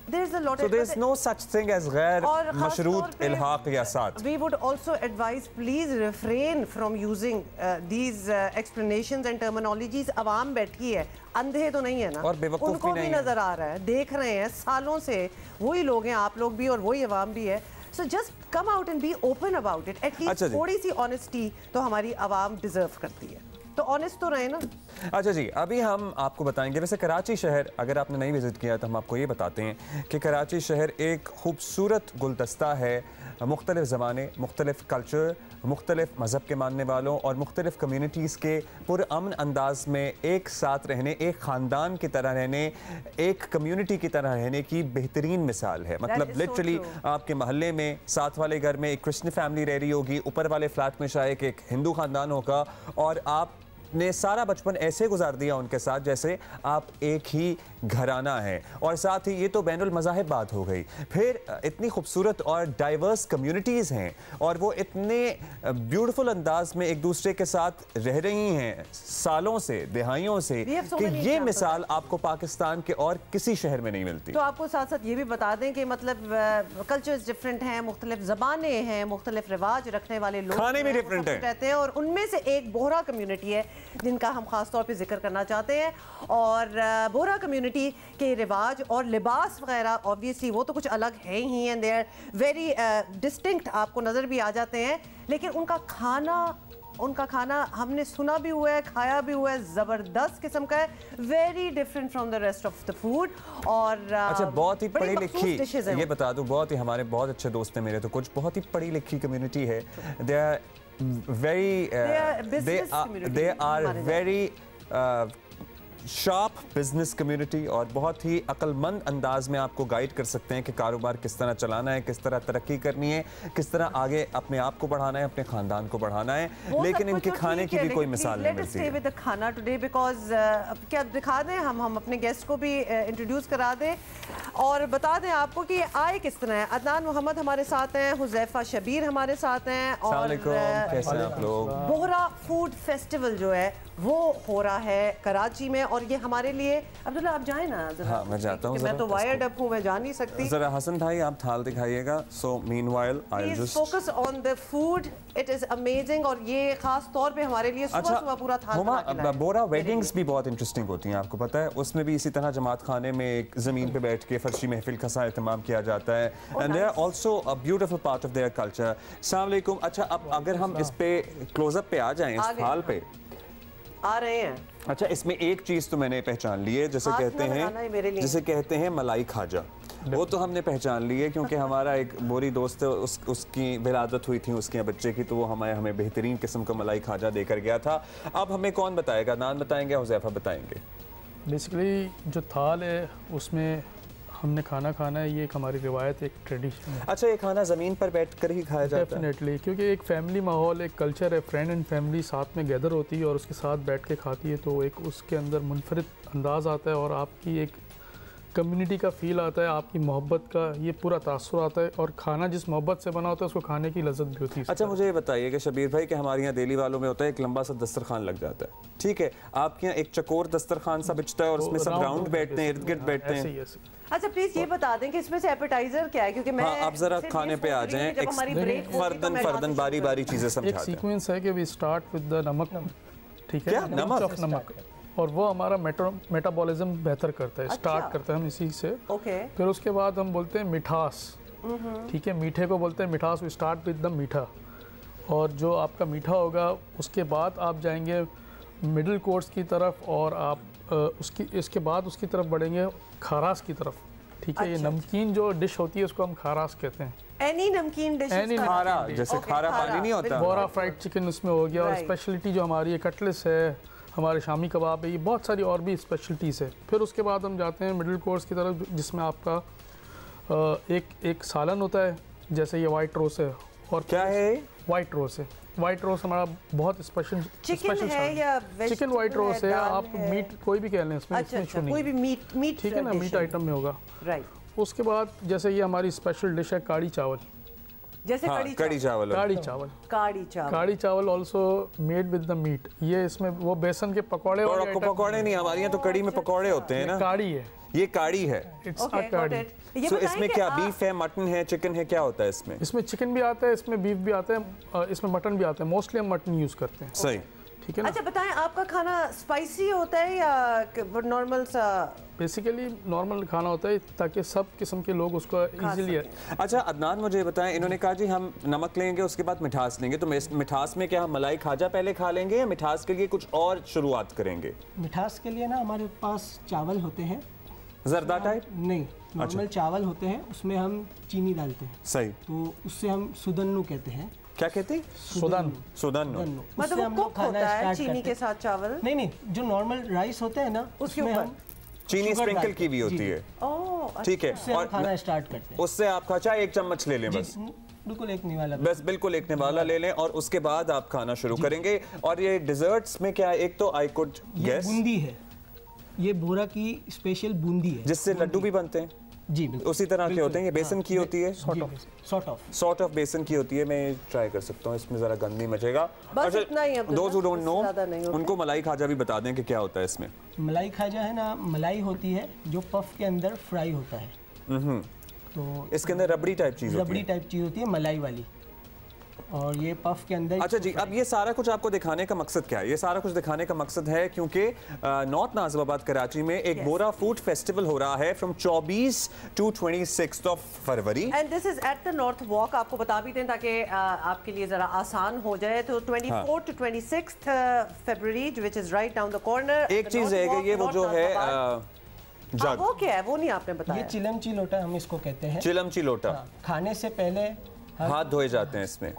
B: There's a lot.
A: So there's no such thing as गैर मशरूत इल्हाक या साथ.
B: We would also advise please refrain from using these explanations and terminologies. अवाम बैठी है, अंधे तो नहीं है ना,
A: और बेवकूफ
B: उनको भी नजर आ रहा है, देख रहे हैं सालों से, वही लोग हैं, आप लोग भी और वही अवाम भी है। So just come out and be open about it. At least थोड़ी सी honesty तो हमारी अवाम डिजर्व करती है, तो ऑनेस्ट तो रहे ना।
A: अच्छा जी, अभी हम आपको बताएंगे, वैसे कराची शहर अगर आपने नहीं विज़िट किया तो हम आपको ये बताते हैं कि कराची शहर एक खूबसूरत गुलदस्ता है, मुख्तलिफ ज़माने, मुख्तलिफ कल्चर, मुख्तलिफ मज़हब के मानने वालों और मुख्तलिफ कम्यूनिटीज़ के पुरअमन अंदाज में एक साथ रहने, एक ख़ानदान की तरह रहने, एक कम्यूनिटी की तरह रहने की बेहतरीन मिसाल है। मतलब लिटरली आपके मोहल्ले में साथ वाले घर में एक क्रिश्चियन फैमिली रह रही होगी, ऊपर वाले फ्लैट में शायद एक हिंदू ख़ानदान होगा, और आप ने सारा बचपन ऐसे गुजार दिया उनके साथ जैसे आप एक ही घराना है। और साथ ही ये तो बैनुल मज़ाहिब बात हो गई, फिर इतनी खूबसूरत और डाइवर्स कम्युनिटीज़ हैं और वो इतने ब्यूटीफुल अंदाज में एक दूसरे के साथ रह रही हैं सालों से, दिहाइयों से, कि ये मिसाल आपको पाकिस्तान के और किसी शहर में नहीं मिलती।
B: तो आपको साथ साथ ये भी बता दें कि मतलब कल्चर्स डिफरेंट हैं, मुख्तलिफ ज़बानें हैं, मुख्तलिफ रिवाज रखने वाले लोग
A: खाने भी डिफरेंट
B: रहते हैं, और उनमें से एक बोहरा कम्युनिटी है जिनका हम खास तौर पे जिक्र करना चाहते हैं। और बोहरा कम्युनिटी के रिवाज और लिबास वगैरह ऑब्वियसली वो तो कुछ अलग है ही, and they are very distinct, आपको नज़र भी आ जाते हैं। लेकिन उनका खाना हमने सुना भी हुआ है, खाया भी हुआ है, ज़बरदस्त किस्म का है, very different from the rest of the food. और
A: अच्छा, बहुत ही पढ़ी लिखी, ये
B: है
A: बता दूं, बहुत ही हमारे बहुत अच्छे दोस्त हैं मेरे, तो कुछ बहुत ही पढ़ी लिखी कम्युनिटी है। They are very sharp business community और बहुत ही अक्लमंद अंदाज में आपको गाइड कर सकते हैं कि कारोबार किस तरह चलाना है, किस तरह तरक्की करनी है, किस तरह आगे अपने आप को बढ़ाना है, अपने खानदान को बढ़ाना है। लेकिन इनके खाने की भी कोई मिसाल नहीं मिलती है।
B: खाना टुडे बिकॉज क्या दिखा दें, हम अपने गेस्ट को भी इंट्रोड्यूस करा दें और बता दें आपको कि आए किस तरह है। अदनान मोहम्मद हमारे साथ हैं, हुज़ैफा शबीर हमारे साथ हैं, और
A: कैसे हैं आप लोग।
B: बोहरा फूड फेस्टिवल जो है वो हो रहा है कराची में, और ये हमारे लिए, अब्दुल्ला आप जाए ना जरा।
A: हाँ, मैं जाता हूँ,
B: मैं तो वायर्ड अप हूँ, मैं जा नहीं सकती।
A: जरा हसन भाई आप थाल दिखाइएगा। So meanwhile I will just
B: focus on the food, it is amazing, और ये खास तौर पे हमारे लिए सुबह पूरा थाल बना के लाए।
A: बोरा वेडिंग्स भी बहुत इंटरेस्टिंग होती हैं, आपको पता है। उसमें भी इसी तरह जमात खाने में एक ज़मीन पे बैठ के फर्शी महफिल का सा एहतमाम किया जाता है, and they are also a beautiful part of their culture. अस्सलाम वालेकुम। अच्छा, अब अगर हम इस पे क्लोजअप पे आ जाएं, इस थाल पे
B: आ रहे हैं।
A: अच्छा, इसमें एक चीज़ तो मैंने पहचान ली है, जिसे कहते हैं मलाई खाजा। वो तो हमने पहचान ली है क्योंकि हमारा एक बोरी दोस्त है, उसकी विलादत हुई थी उसके बच्चे की, तो वो हमें बेहतरीन किस्म का मलाई खाजा देकर गया था। अब हमें कौन बताएगा, नान बताएंगे, हुज़ैफा बताएंगे?
L: बेसिकली जो थाल है उसमें हमने खाना खाना है, ये एक हमारी रिवायत, एक ट्रेडिशन है।
A: अच्छा, ये खाना ज़मीन पर बैठकर ही खाया जाता है?
L: डेफिनेटली, क्योंकि एक फैमिली माहौल, एक कल्चर है, फ्रेंड एंड फैमिली साथ में गैदर होती है और उसके साथ बैठ के खाती है, तो एक उसके अंदर मुनफरिद अंदाज आता है और आपकी एक कम्युनिटी का फील आता है, आपकी मोहब्बत का ये पूरा तासुर आता है, और खाना जिस मोहब्बत से बना होता है उसको खाने की लज्जत भी होती है।
A: अच्छा, मुझे ये बताइए कि शबीर भाई कि हमारे यहाँ दिल्ली वालों में होता है एक लंबा सा दस्तरखान लग जाता है, ठीक है, आपके यहाँ एक चकोर दस्तरखान सा बिछता है और उसमें सब राउंड बैठते हैं, इर्द गिर्द बैठते हैं।
B: अच्छा, प्लीज ये बता दें कि इसमें से एपेटाइजर क्या है, क्योंकि मैं
A: आप जरा खाने पे आ जाएं, फर्दन बारी बारी चीजें समझाते हैं।
L: एक सीक्वेंस है कि वी स्टार्ट विद द नमक, ठीक है, नमक, और वो हमारा मेटाबॉलिज्म बेहतर करता है। स्टार्ट करते हैं हम इसी से। फिर उसके बाद हम बोलते हैं मिठास, ठीक है, मीठे को बोलते हैं मिठास। वी स्टार्ट विद द मीठा, और जो आपका मीठा होगा उसके बाद आप जाएंगे मिडिल कोर्स की तरफ, और आप इसके बाद उसकी तरफ बढ़ेंगे खारास की तरफ, ठीक है। ये नमकीन जो डिश होती है उसको हम खारास कहते हैं।
B: एनी नमकीन डिश,
A: खारा, जैसे खारा पानी नहीं होता।
L: बोरा फ्राइड चिकन इसमें हो गया, और स्पेशलिटी जो हमारी है कटलेस है, हमारे शामी कबाब है, ये बहुत सारी और भी स्पेशलिटीज़ है। फिर उसके बाद हम जाते हैं मिडिल कोर्स की तरफ, जिसमें आपका एक सालन होता है, जैसे ये वाइट रोस है। और
A: क्या है?
L: वाइट रोस है। वाइट रोस हमारा बहुत स्पेशल
B: चिकन है या
L: चिकन वाइट रोस है, आप मीट कोई भी कह लें इसमें,
B: अच्छा, कोई भी मीट,
L: ठीक है ना, मीट आइटम में होगा।
B: राइट।
L: उसके बाद जैसे ये हमारी स्पेशल डिश है काड़ी चावल,
B: जैसे
A: कड़ी
L: चावल also made with the meat. ये इसमें वो बेसन के पकौड़े,
A: पकौड़े नहीं, हमारे यहाँ तो कड़ी में पकौड़े होते हैं ना।
L: काड़ी है,
A: ये काड़ी है।
L: इट्स अ काड़ी।
A: So, इसमें क्या बीफ है, मटन है, चिकन है, क्या होता है इसमें?
L: इसमें चिकन भी आता है, इसमें बीफ भी आता है, इसमें मटन भी आता है। मोस्टली हम मटन यूज करते हैं।
A: सही,
L: ठीक है ना।
B: अच्छा बताएं, आपका खाना स्पाइसी होता है या नॉर्मल सा?
L: बेसिकली नॉर्मल खाना होता है ताकि सब किस्म के लोग उसको इजीली।
A: अच्छा अदनान, मुझे बताएं, इन्होंने कहा जी हम नमक लेंगे उसके बाद मिठास लेंगे, तो मिठास में क्या हम मलाई खाजा पहले खा लेंगे या मिठास के लिए कुछ और शुरुआत करेंगे?
M: मिठास के लिए ना हमारे पास चावल होते हैं,
A: जर्दा टाइप
M: नहीं, नॉर्मल चावल होते हैं, उसमें हम चीनी डालते हैं।
A: सही।
M: तो उससे हम सुदन्नू कहते हैं।
A: क्या कहते हैं? सुदन्नू।
B: मतलब वो कुक होता है चीनी के साथ चावल?
M: नहीं, जो नॉर्मल राइस होते हैं ना उसमें हम
A: चीनी स्प्रिंकल की भी होती है। ठीक है,
M: और खाना स्टार्ट करते हैं।
A: उससे आप चाहे एक चम्मच ले लें, बस
M: बिल्कुल एक निवाला,
A: बस बिल्कुल एक निवाला ले लें, और उसके बाद आप खाना शुरू करेंगे। और ये डिजर्ट्स में क्या, एक तो आई कुड गेस
M: बूंदी है। ये बोरा की स्पेशल बूंदी है
A: जिससे लड्डू भी बनते हैं।
M: जी
A: उसी तरह के होते हैं। ये बेसन की होती है,
M: सॉर्ट
A: ऑफ बेसन की होती है। मैं ट्राई कर सकता हूँ, इसमें जरा गंद नहीं मचेगा।
B: बस इतना ही।
A: दोज हू डोंट नो उनको मलाई खाजा भी बता दें कि क्या होता है इसमें।
M: मलाई खाजा है ना, मलाई होती है जो पफ के अंदर फ्राई होता है। तो
A: इसके अंदर रबड़ी टाइप चीज
M: होती है मलाई वाली, और ये पफ के अंदर।
A: अच्छा जी, अब ये सारा कुछ आपको दिखाने का मकसद क्या है? ये सारा कुछ दिखाने का मकसद है क्योंकि नॉर्थ नाजिमाबाद कराची में एक बोरा फूड फेस्टिवल हो रहा है from 24 to 26 of February,
B: and this is at the north walk. आपको बता भी दें ताकि आपके लिए जरा आसान हो जाए। तो 24 to 26 February which is write down the corner.
A: एक चीज है कि ये वो जो है
B: वो क्या है वो नहीं आपने बताया।
M: ये चिलमची लोटा हम इसको कहते हैं।
A: चिलमची लोटा।
M: खाने से पहले
A: हाथ धोए जाते हैं इसमें।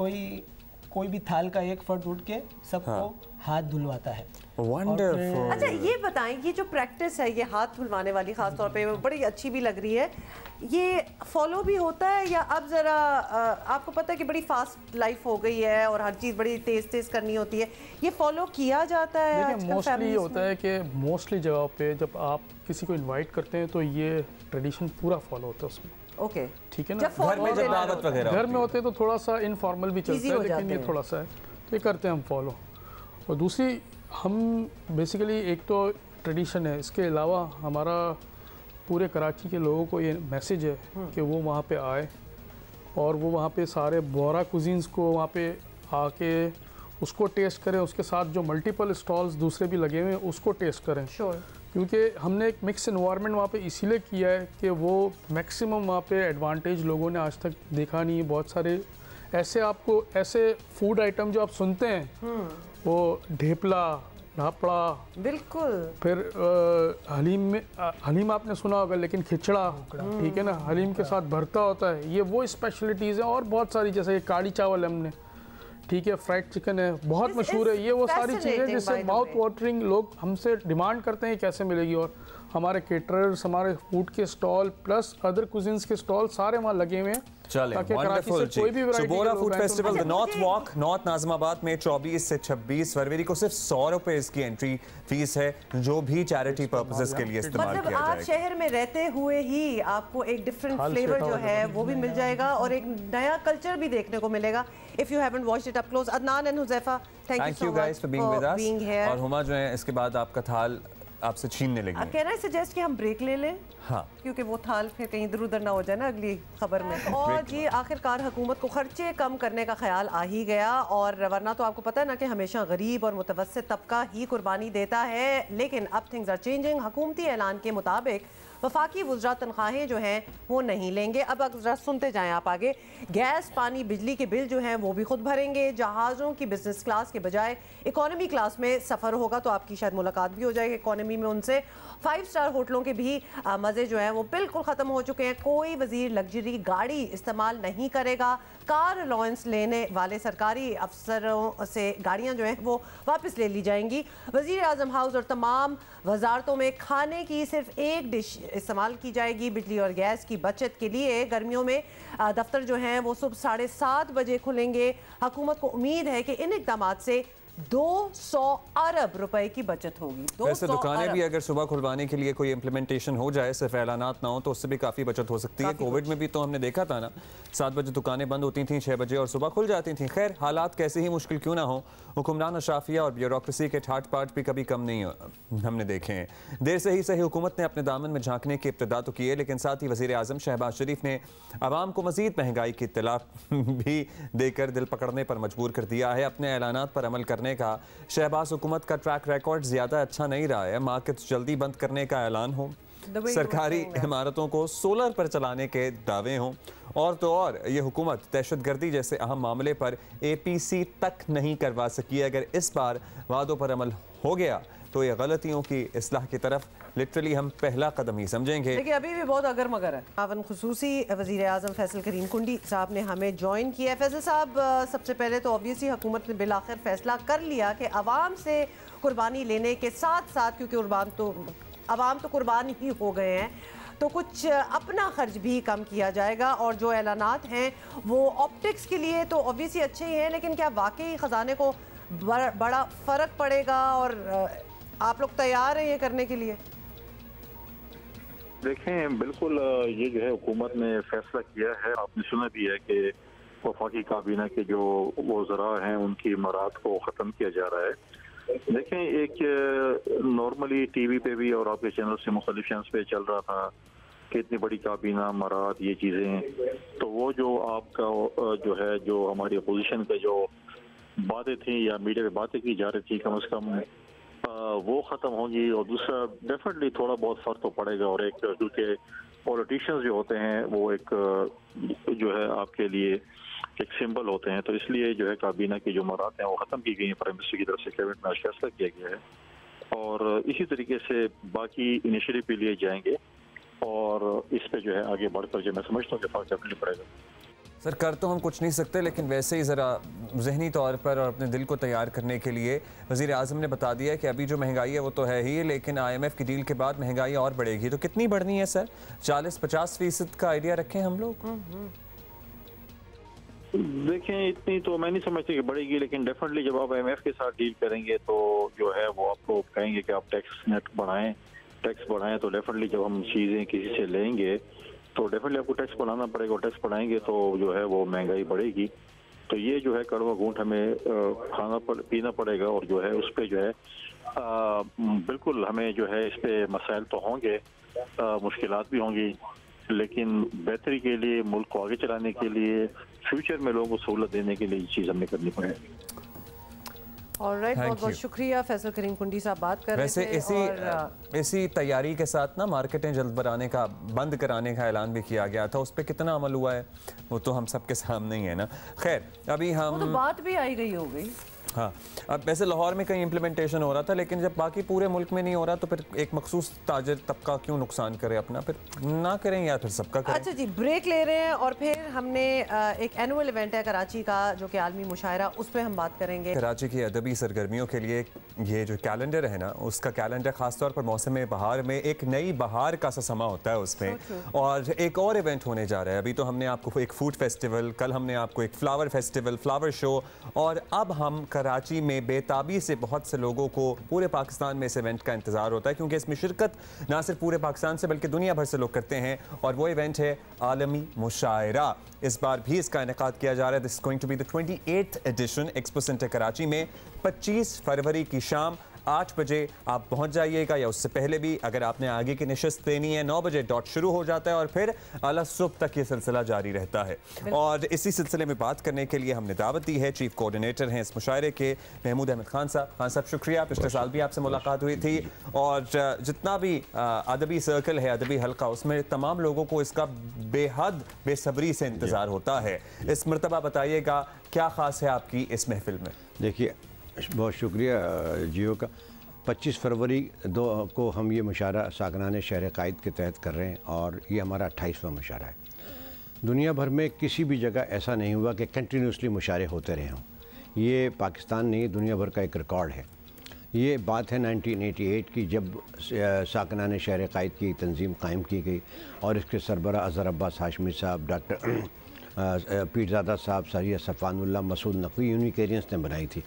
M: कोई भी थाल का एक फर्द उठ के सबको हाथ धुलवाता है।
A: वंडरफुल।
B: अच्छा ये बताएं, ये जो प्रैक्टिस है ये हाथ धुलवाने वाली खास तौर पे बड़ी अच्छी भी लग रही है, ये फॉलो भी होता है या अब जरा आपको पता है कि बड़ी फास्ट लाइफ हो गई है और हर चीज़ बड़ी तेज करनी होती है, ये फॉलो किया जाता है?
L: देखिए मोस्टली होता है कि मोस्टली जगह पे जब आप किसी को इनवाइट करते हैं तो ये ट्रेडिशन पूरा फॉलो होता है उसमें।
B: ओके
L: ठीक है ना।
A: घर में जब दावत वगैरह
L: घर में होते हैं तो थोड़ा सा इनफॉर्मल भी चलता है, लेकिन ये थोड़ा सा है तो ये करते हैं हम फॉलो। और दूसरी हम बेसिकली एक तो ट्रेडिशन है, इसके अलावा हमारा पूरे कराची के लोगों को ये मैसेज है कि वो वहाँ पे आए और वो वहाँ पे सारे बोरा कुजीन्स को वहाँ पे आके उसको टेस्ट करें, उसके साथ जो मल्टीपल स्टॉल्स दूसरे भी लगे हुए हैं उसको टेस्ट करें। क्योंकि हमने एक मिक्स इन्वायरमेंट वहाँ पे इसीलिए किया है कि वो मैक्सिमम वहाँ पे एडवांटेज लोगों ने आज तक देखा नहीं है। बहुत सारे ऐसे फूड आइटम जो आप सुनते हैं वो ढेपला, ढापड़ा,
B: बिल्कुल,
L: फिर हलीम आपने सुना होगा, लेकिन खिचड़ा, ठीक है ना, हलीम के साथ भरता होता है, ये वो स्पेशलिटीज़ हैं। और बहुत सारी जैसे ये काली चावल हमने, ठीक है, फ्राइड चिकन है, बहुत मशहूर है। ये वो सारी चीज़ें जिससे माउथ वाटरिंग लोग हमसे डिमांड करते हैं कैसे मिलेगी। और हमारे केटरर्स, हमारे फूड के स्टॉल प्लस अदर कुजिन्स के स्टॉल सारे वहाँ लगे हुए हैं।
A: चले वंडरफुल जी। Bohra food festival the north walk north Nazimabad में 24 से 26 फरवरी को सिर्फ 100 रुपए इसकी एंट्री फीस है, जो भी चैरिटी पर्पसेस के लिए इस्तेमाल किया जाएगा।
B: आप शहर में रहते हुए ही आपको एक डिफरेंट फ्लेवर जो है वो भी मिल जाएगा और एक नया कल्चर भी देखने को मिलेगा। If you haven't watched it up close, Adnan and Huzaifa, thank you guys for being with us.
A: और हुमा जो है इसके बाद आपका थाल आपसे छीनने लगी।
B: कैन आई सजेस्ट कि हम ब्रेक ले लें?
A: हाँ,
B: क्योंकि वो थाल फिर कहीं इधर उधर ना हो जाए ना अगली खबर में। और जी आखिरकार हुकूमत को खर्चे कम करने का ख्याल आ ही गया, और वरना तो आपको पता है ना कि हमेशा गरीब और मुतवस्सित तबका ही कुर्बानी देता है। लेकिन अब थिंग्स आर चेंजिंग। हुकूमती ऐलान के मुताबिक वफाकी वुज़रा तनख्वाहें जो हैं वो नहीं लेंगे। अब अगर सुनते जाएं आप आगे, गैस, पानी, बिजली के बिल जो हैं वो भी खुद भरेंगे। जहाज़ों की बिजनेस क्लास के बजाय इकोनॉमी क्लास में सफ़र होगा, तो आपकी शायद मुलाकात भी हो जाएगी इकोनॉमी में उनसे। 5 स्टार होटलों के भी मज़े जो हैं वो बिल्कुल ख़त्म हो चुके हैं। कोई वज़ीर लग्जरी गाड़ी इस्तेमाल नहीं करेगा। कार अलाउंस लेने वाले सरकारी अफसरों से गाड़ियाँ जो हैं वो वापस ले ली जाएंगी। वज़ीर आज़म हाउस और तमाम वजारतों में खाने की सिर्फ एक डिश इस्तेमाल की जाएगी। बिजली और गैस की बचत के लिए गर्मियों में दफ्तर जो हैं वो सुबह 7:30 बजे खुलेंगे। हुकूमत को उम्मीद है कि इन इक़दाम से 200 अरब रुपए की बचत होगी।
A: वैसे दुकानें भी अगर सुबह खुलवाने के लिए कोई इम्प्लीमेंटेशन हो जाए, सिर्फ ऐलानात ना हो, तो उससे भी काफ़ी बचत हो सकती है। कोविड में भी तो हमने देखा था ना, 7 बजे दुकानें बंद होती थी, 6 बजे और सुबह खुल जाती थी। खैर, हालात कैसे ही मुश्किल क्यों ना हो, हुक्मरान अशराफिया और ब्यूरोक्रेसी के ठाट पाट भी कभी कम नहीं हमने देखे हैं। देर से ही सही हुकूमत ने अपने दामन में झांकने की इब्तिदा तो की है, लेकिन साथ ही वज़ीर आज़म शहबाज शरीफ ने आवाम को मज़ीद महंगाई की इत्तला भी देकर दिल पकड़ने पर मजबूर कर दिया है। अपने ऐलानात पर अमल करने का शहबाज हुकूमत का ट्रैक रिकॉर्ड ज़्यादा अच्छा नहीं रहा है। मार्केट जल्दी बंद करने का ऐलान हो, सरकारी इमारतों को सोलर पर चलाने के दावे हों, और तो और ये हुकूमत दहशतगर्दी जैसे अहम मामले पर APC तक नहीं करवा सकी। अगर इस बार वादों पर अमल हो गया तो ये गलतियों की इस्लाह की तरफ लिटरली हम पहला कदम ही समझेंगे।
B: देखिए अभी भी बहुत अगर मगर है। आवन खुसूसी वज़ीर आज़म फैसल करीम कुंडी साहब ने हमें ज्वाइन किया है। फैसल साहब, सबसे पहले तो ऑब्वियसली हुकूमत ने बिल आखिर फैसला कर लिया कि आवाम से कुर्बानी लेने के साथ साथ, क्योंकि आवाम तो कुर्बान ही हो गए हैं, तो कुछ अपना खर्च भी कम किया जाएगा। और जो ऐलानात हैं वो ऑप्टिक्स के लिए तो ऑब्वियसली अच्छे ही हैं, लेकिन क्या वाकई ख़जाने को बड़ा फ़र्क पड़ेगा और आप लोग तैयार हैं ये करने के लिए?
N: देखें, बिल्कुल ये जो है हुकूमत ने फैसला किया है, आपने सुना भी है कि वफाकी काबीना के जो वज़रा हैं उनकी इमारत को ख़त्म किया जा रहा है। देखें, एक नॉर्मली टीवी पे भी और आपके चैनल से मुख्तलिफ चैनल्स पे चल रहा था कि इतनी बड़ी काबीना, इमारत, ये चीज़ें, तो वो जो आपका जो है जो हमारी अपोजिशन पे जो बातें थी या मीडिया पे बातें की जा रही थी, कम से कम वो ख़त्म होगी। और दूसरा डेफिनेटली थोड़ा बहुत फ़र्क तो पड़ेगा। और एक क्योंकि पॉलिटिशियंस जो होते हैं वो एक जो है आपके लिए एक सिंबल होते हैं, तो इसलिए जो है काबीना की जो इमारत हैं वो ख़त्म की गई हैं। प्राइम मिनिस्टर की तरफ से कैबिनेट में आज फैसला किया गया है और इसी तरीके से बाकी इनिशिएटिव भी लिए जाएंगे और इस पे जो है आगे बढ़कर जो मैं समझता हूँ कि फ़र्क डेफिनेटली पड़ेगा।
A: सर, कर तो हम कुछ नहीं सकते, लेकिन वैसे ही ज़रा ज़हनी तौर पर और अपने दिल को तैयार करने के लिए वज़ीर आज़म ने बता दिया है कि अभी जो महंगाई है वो तो है ही, लेकिन IMF की डील के बाद महंगाई और बढ़ेगी। तो कितनी बढ़नी है सर? 40-50% का आइडिया रखें हम लोग?
N: देखें, इतनी तो मैं नहीं समझती कि बढ़ेगी, लेकिन डेफिनेटली जब आप IMF के साथ डील करेंगे तो जो है वो आपको कहेंगे कि आप टैक्स नेट बढ़ाएं, टैक्स बढ़ाएं। तो डेफिनेटली जब हम चीज़ें किसी से लेंगे तो डेफिनेटली आपको टैक्स बढ़ाना पड़ेगा और टैक्स बढ़ाएंगे तो जो है वो महंगाई बढ़ेगी। तो ये जो है कड़वा घूंट हमें पीना पड़ेगा और जो है उस पर जो है बिल्कुल हमें जो है इस पे मसाइल तो होंगे, मुश्किलात भी होंगी, लेकिन बेहतरी के लिए, मुल्क को आगे चलाने के लिए, फ्यूचर में लोगों को सहूलत देने के लिए ये चीज़ हमें करनी पड़ेगी।
B: ऑलराइट, बहुत बहुत शुक्रिया। फैसल करीम कुंडी साहब बात कर रहे थे।
A: वैसे इसी तैयारी के साथ ना मार्केटें जल्द बंद कराने का ऐलान भी किया गया था, उस पर कितना अमल हुआ है वो तो हम सबके सामने ही है ना। खैर, अभी हम
B: वो तो बात भी आई गई हो गई।
A: हाँ, अब वैसे लाहौर में कहीं इम्प्लीमेंटेशन हो रहा था, लेकिन जब बाकी पूरे मुल्क में नहीं हो रहा तो फिर एक मखसूस ताजर तबका क्यों नुकसान करे अपना, फिर ना करें या फिर सबका करें।
B: अच्छा जी, ब्रेक ले रहे हैं और फिर हमने एक एनुअल इवेंट है कराची का जो कि आलमी मुशायरा, उस पर हम बात करेंगे।
A: कराची की अदबी सरगर्मियों के लिए ये जो कैलेंडर है ना, उसका कैलेंडर खासतौर पर मौसम बहार में एक नई बहार का सा समा होता है उसमें, और एक और इवेंट होने जा रहा है। अभी तो हमने आपको एक फूड फेस्टिवल, कल हमने आपको एक फ्लावर फेस्टिवल, फ्लावर शो, और अब हम कराची में बेताबी से बहुत से लोगों को पूरे पाकिस्तान में इस इवेंट का इंतजार होता है, क्योंकि इसमें शिरकत ना सिर्फ पूरे पाकिस्तान से बल्कि दुनिया भर से लोग करते हैं, और वो इवेंट है आलमी मुशायरा। इस बार भी इसका इनेकाद किया जा रहा है। This is going to be the 28th edition expo centre Karachi में। 25 फरवरी की शाम 8 बजे आप पहुंच जाइएगा, या उससे पहले भी अगर आपने आगे की नशिस्त देनी है। 9 बजे डॉट शुरू हो जाता है और फिर आला सुबह तक ये सिलसिला जारी रहता है। और इसी सिलसिले में बात करने के लिए हमने दावत दी है, चीफ कोऑर्डिनेटर हैं इस मुशायरे के महमूद अहमद खान साहब। खान साहब, शुक्रिया, पिछले साल भी आपसे मुलाकात हुई थी, और जितना भी अदबी सर्कल है, अदबी हल्का, उसमें तमाम लोगों को इसका बेहद बेसब्री से इंतज़ार होता है। इस मरतबा बताइएगा क्या ख़ास है आपकी इस महफिल में?
O: देखिए, बहुत शुक्रिया जियो का। 25 फरवरी को हम ये मुशायरा साकनाने शहर कायद के तहत कर रहे हैं, और ये हमारा 28वां मुशायरा है। दुनिया भर में किसी भी जगह ऐसा नहीं हुआ कि कंटिन्यूसली मुशायरे होते रहे हों। ये पाकिस्तान नहीं, दुनिया भर का एक रिकॉर्ड है। ये बात है 1988 की, जब साकनाने शहर कायद की तंजीम कायम की गई और इसके सरबरा अज़हर अब्बास हाशमी साहब, डॉक्टर पीरज़ादा साहब, सरिया सफ़ानुल्लाह, मसूद नकवी, यूनिकेरियंस ने बनाई थी।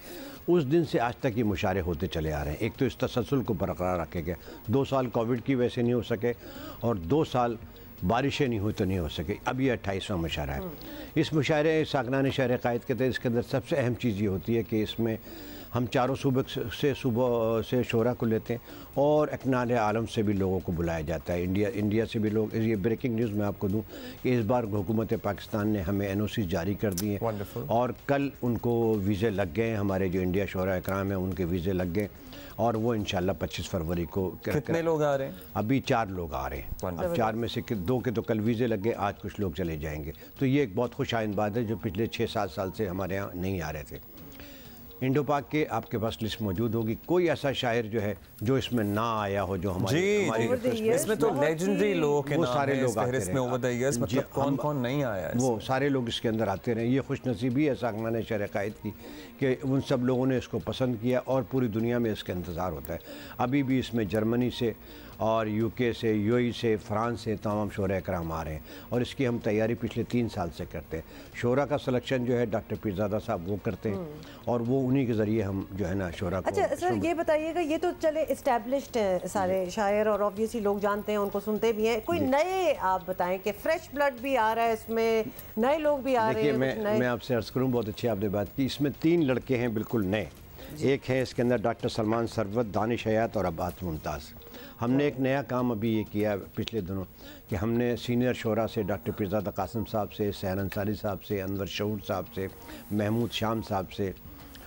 O: उस दिन से आज तक ये मुशायरे होते चले आ रहे हैं। एक तो इस तसलसल को बरकरार रखा गया, 2 साल कोविड की वजह से नहीं हो सके, और 2 साल बारिशें नहीं हुई तो नहीं हो सके। अब ये 28वां मुशायरा है। इस मुशायरे साकनाने शहर कायद के तहत इसके अंदर सबसे अहम चीज़ ये होती है कि इसमें हम चारों सूबे से शोरा को लेते हैं, और अकनाल आलम से भी लोगों को बुलाया जाता है। इंडिया से भी लोग। ये ब्रेकिंग न्यूज़ मैं आपको दूं कि इस बार हुकूमत पाकिस्तान ने हमें NOC जारी कर दी है, और कल उनको वीज़े लग गए। हमारे जो इंडिया शोरा इकराम है उनके वीज़े लग गए, और वो इंशाल्लाह 25 फरवरी को।
A: कितने लोग आ रहे हैं?
O: अभी 4 लोग आ रहे हैं। अब 4 में से 2 के तो कल वीज़े लग गए, आज कुछ लोग चले जाएंगे। तो ये एक बहुत खुशाइंद बात है, जो पिछले 6-7 साल से हमारे यहाँ नहीं आ रहे थे। इंडो पाक के आपके पास लिस्ट मौजूद होगी। कोई ऐसा शायर जो है जो इसमें ना आया हो, जो हमारी
A: इसमें तो लेजेंडरी लोग हैं,
O: वो सारे लोग आते
A: हैं। ओवर द इयर्स मतलब कौन नहीं आया है,
O: वो सारे लोग इसके अंदर आते रहे। ये खुशनसीबी है साकनाने शहर कायद की कि उन सब लोगों ने इसको पसंद किया, और पूरी दुनिया में इसका इंतज़ार होता है। अभी भी इसमें जर्मनी से और यूके से, यूएई से, फ्रांस से तमाम शोरा कराम आ रहे हैं और इसकी हम तैयारी पिछले 3 साल से करते हैं। शोरा का सिलेक्शन जो है डॉक्टर पीरजादा साहब वो करते हैं और वो उन्हीं के ज़रिए हम जो है ना शोरा को।
B: अच्छा सर, ये बताइएगा, ये तो चले इस्टेब्लिश्ड हैं सारे शायर और ऑब्वियसली लोग जानते हैं, उनको सुनते भी हैं, कोई नए आप बताएं कि फ्रेश ब्लड भी आ रहा है इसमें, नए लोग भी आ रहे हैं?
O: देखिए, मैं आपसे अर्ज़ करूँ, बहुत अच्छी आपने बात की। इसमें 3 लड़के हैं बिल्कुल नए। एक है इसके अंदर डॉक्टर सलमान सरवत, दानिश हयात और अब्बास मुमताज़। हमने एक नया काम अभी ये किया पिछले दिनों कि हमने सीनियर शोरा से डॉक्टर पीरजादा कासिम साहब से, सहर अंसारी साहब से, अनवर शऊर साहब से, महमूद शाम साहब से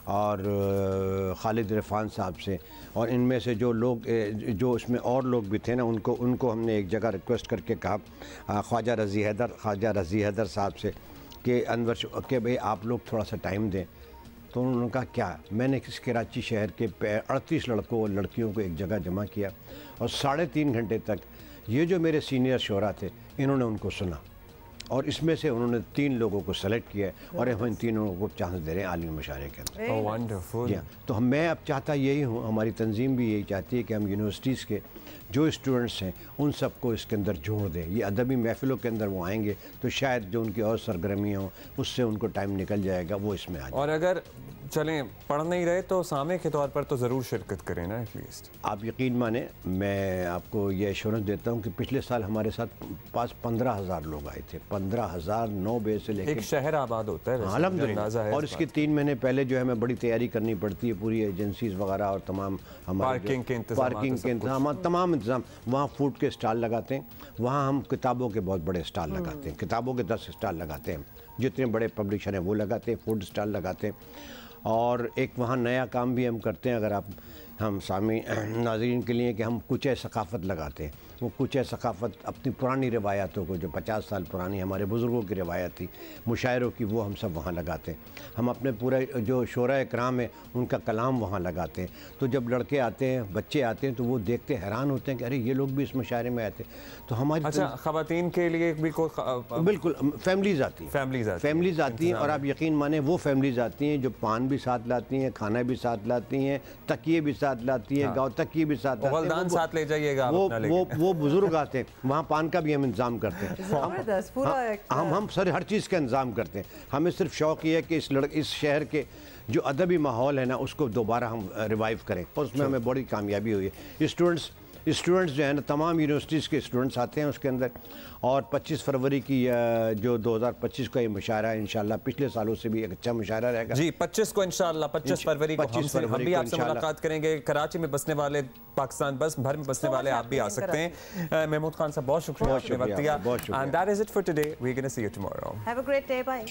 O: और खालिद इरफान साहब से, और इनमें से जो लोग जो इसमें और लोग भी थे ना, उनको हमने एक जगह रिक्वेस्ट करके कहा ख्वाजा रज़ी हैदर साहब से कि अनवर के भाई आप लोग थोड़ा सा टाइम दें। तो उन्होंने कहा क्या, मैंने इस कराची शहर के 38 लड़कों और लड़कियों को एक जगह जमा किया और 3.5 घंटे तक ये जो मेरे सीनियर शोरा थे इन्होंने उनको सुना और इसमें से उन्होंने 3 लोगों को सेलेक्ट किया और हम इन 3 लोगों को चांस दे रहे हैं आलिमी मुशायरे के अंदर।
A: वंडरफुल।
O: तो मैं अब चाहता यही हूँ, हमारी तंजीम भी यही चाहती है कि हम यूनिवर्सिटीज़ के जो स्टूडेंट्स हैं उन सबको इसके अंदर जोड़ दें। ये अदबी महफिलों के अंदर वो आएंगे तो शायद जो उनकी और सरगर्मियाँ हों उससे उनको टाइम निकल जाएगा, वो इसमें आ जाए।
A: और अगर चलें पढ़ नहीं रहे तो सामे के तौर पर तो ज़रूर शिरकत करें ना एटलीस्ट।
O: आप यकीन माने, मैं आपको ये एश्योरेंस देता हूँ कि पिछले साल हमारे साथ पास 15,000 लोग आए थे। 15,000 9 बजे से लेकर
A: एक शहर आबाद होता है
O: अल्हम्दुलिल्लाह। और इसके 3 महीने पहले जो है हमें बड़ी तैयारी करनी पड़ती है, पूरी एजेंसीज वगैरह और तमाम हमारे
A: पार्किंग के इंतजाम,
O: तमाम इंतजाम। वहाँ फूड के स्टॉल लगाते हैं, वहाँ हम किताबों के बहुत बड़े स्टॉल लगाते हैं, किताबों के 10 स्टॉल लगाते हैं, जितने बड़े पब्लिशर हैं वो लगाते हैं, फूड स्टॉल लगाते हैं। और एक वहाँ नया काम भी हम करते हैं, अगर आप हम सामी नाज़रीन के लिए, कि हम कुछ सकाफ़त लगाते हैं। वो कुछ सकाफ़त अपनी पुरानी रिवायातों को, जो 50 साल पुरानी हमारे बुज़ुर्गों की रिवायत थी मुशायरों की, वो हम सब वहाँ लगाते हैं। हम अपने पूरे जो शोरा इकराम है उनका कलाम वहाँ लगाते हैं। तो जब लड़के आते हैं, बच्चे आते हैं, तो वो देखते हैरान होते हैं कि अरे ये लोग भी इस मुशायरे में आते हैं। तो हमारी
A: ख़वातीन के लिए भी
O: बिल्कुल फैमिलीज़ आती हैं, फैमिलीज़ आती हैं। और आप यकीन माने वो फैमिलीज़ आती हैं जो पान भी साथ लाती हैं, खाना भी साथ लाती हैं, तकिए भी साथ लाती हैं, गाँव तकिए भी साथ लाती हैं,
A: साथ ले जाइएगा।
O: वो बुजुर्ग आते हैं, वहाँ पान का भी हम इंतजाम करते हैं। हम सर हर चीज़ का इंतजाम करते हैं। हमें सिर्फ शौक़ ये है कि इस शहर के जो अदबी माहौल है ना उसको दोबारा हम रिवाइव करें, और उसमें हमें बड़ी कामयाबी हुई है। स्टूडेंट्स जो है ना, तमाम यूनिवर्सिटीज़ के स्टूडेंट्स आते हैं उसके अंदर। और 25 फरवरी की जो 2025 का ये मुशायरा है, इंशाल्लाह पिछले सालों से भी एक अच्छा मुशायरा रहेगा
A: जी। 25 को इंशाल्लाह 25 फरवरी को हम भी आपसे मुलाकात करेंगे। कराची में बसने वाले, पाकिस्तान बस भर में बसने वाले आप भी आ सकते हैं। महमूद खान साहब बहुत शुक्रिया आपने वक्त दिया। And that is it for today. We're going to see you tomorrow.
B: Have a great day. Bye.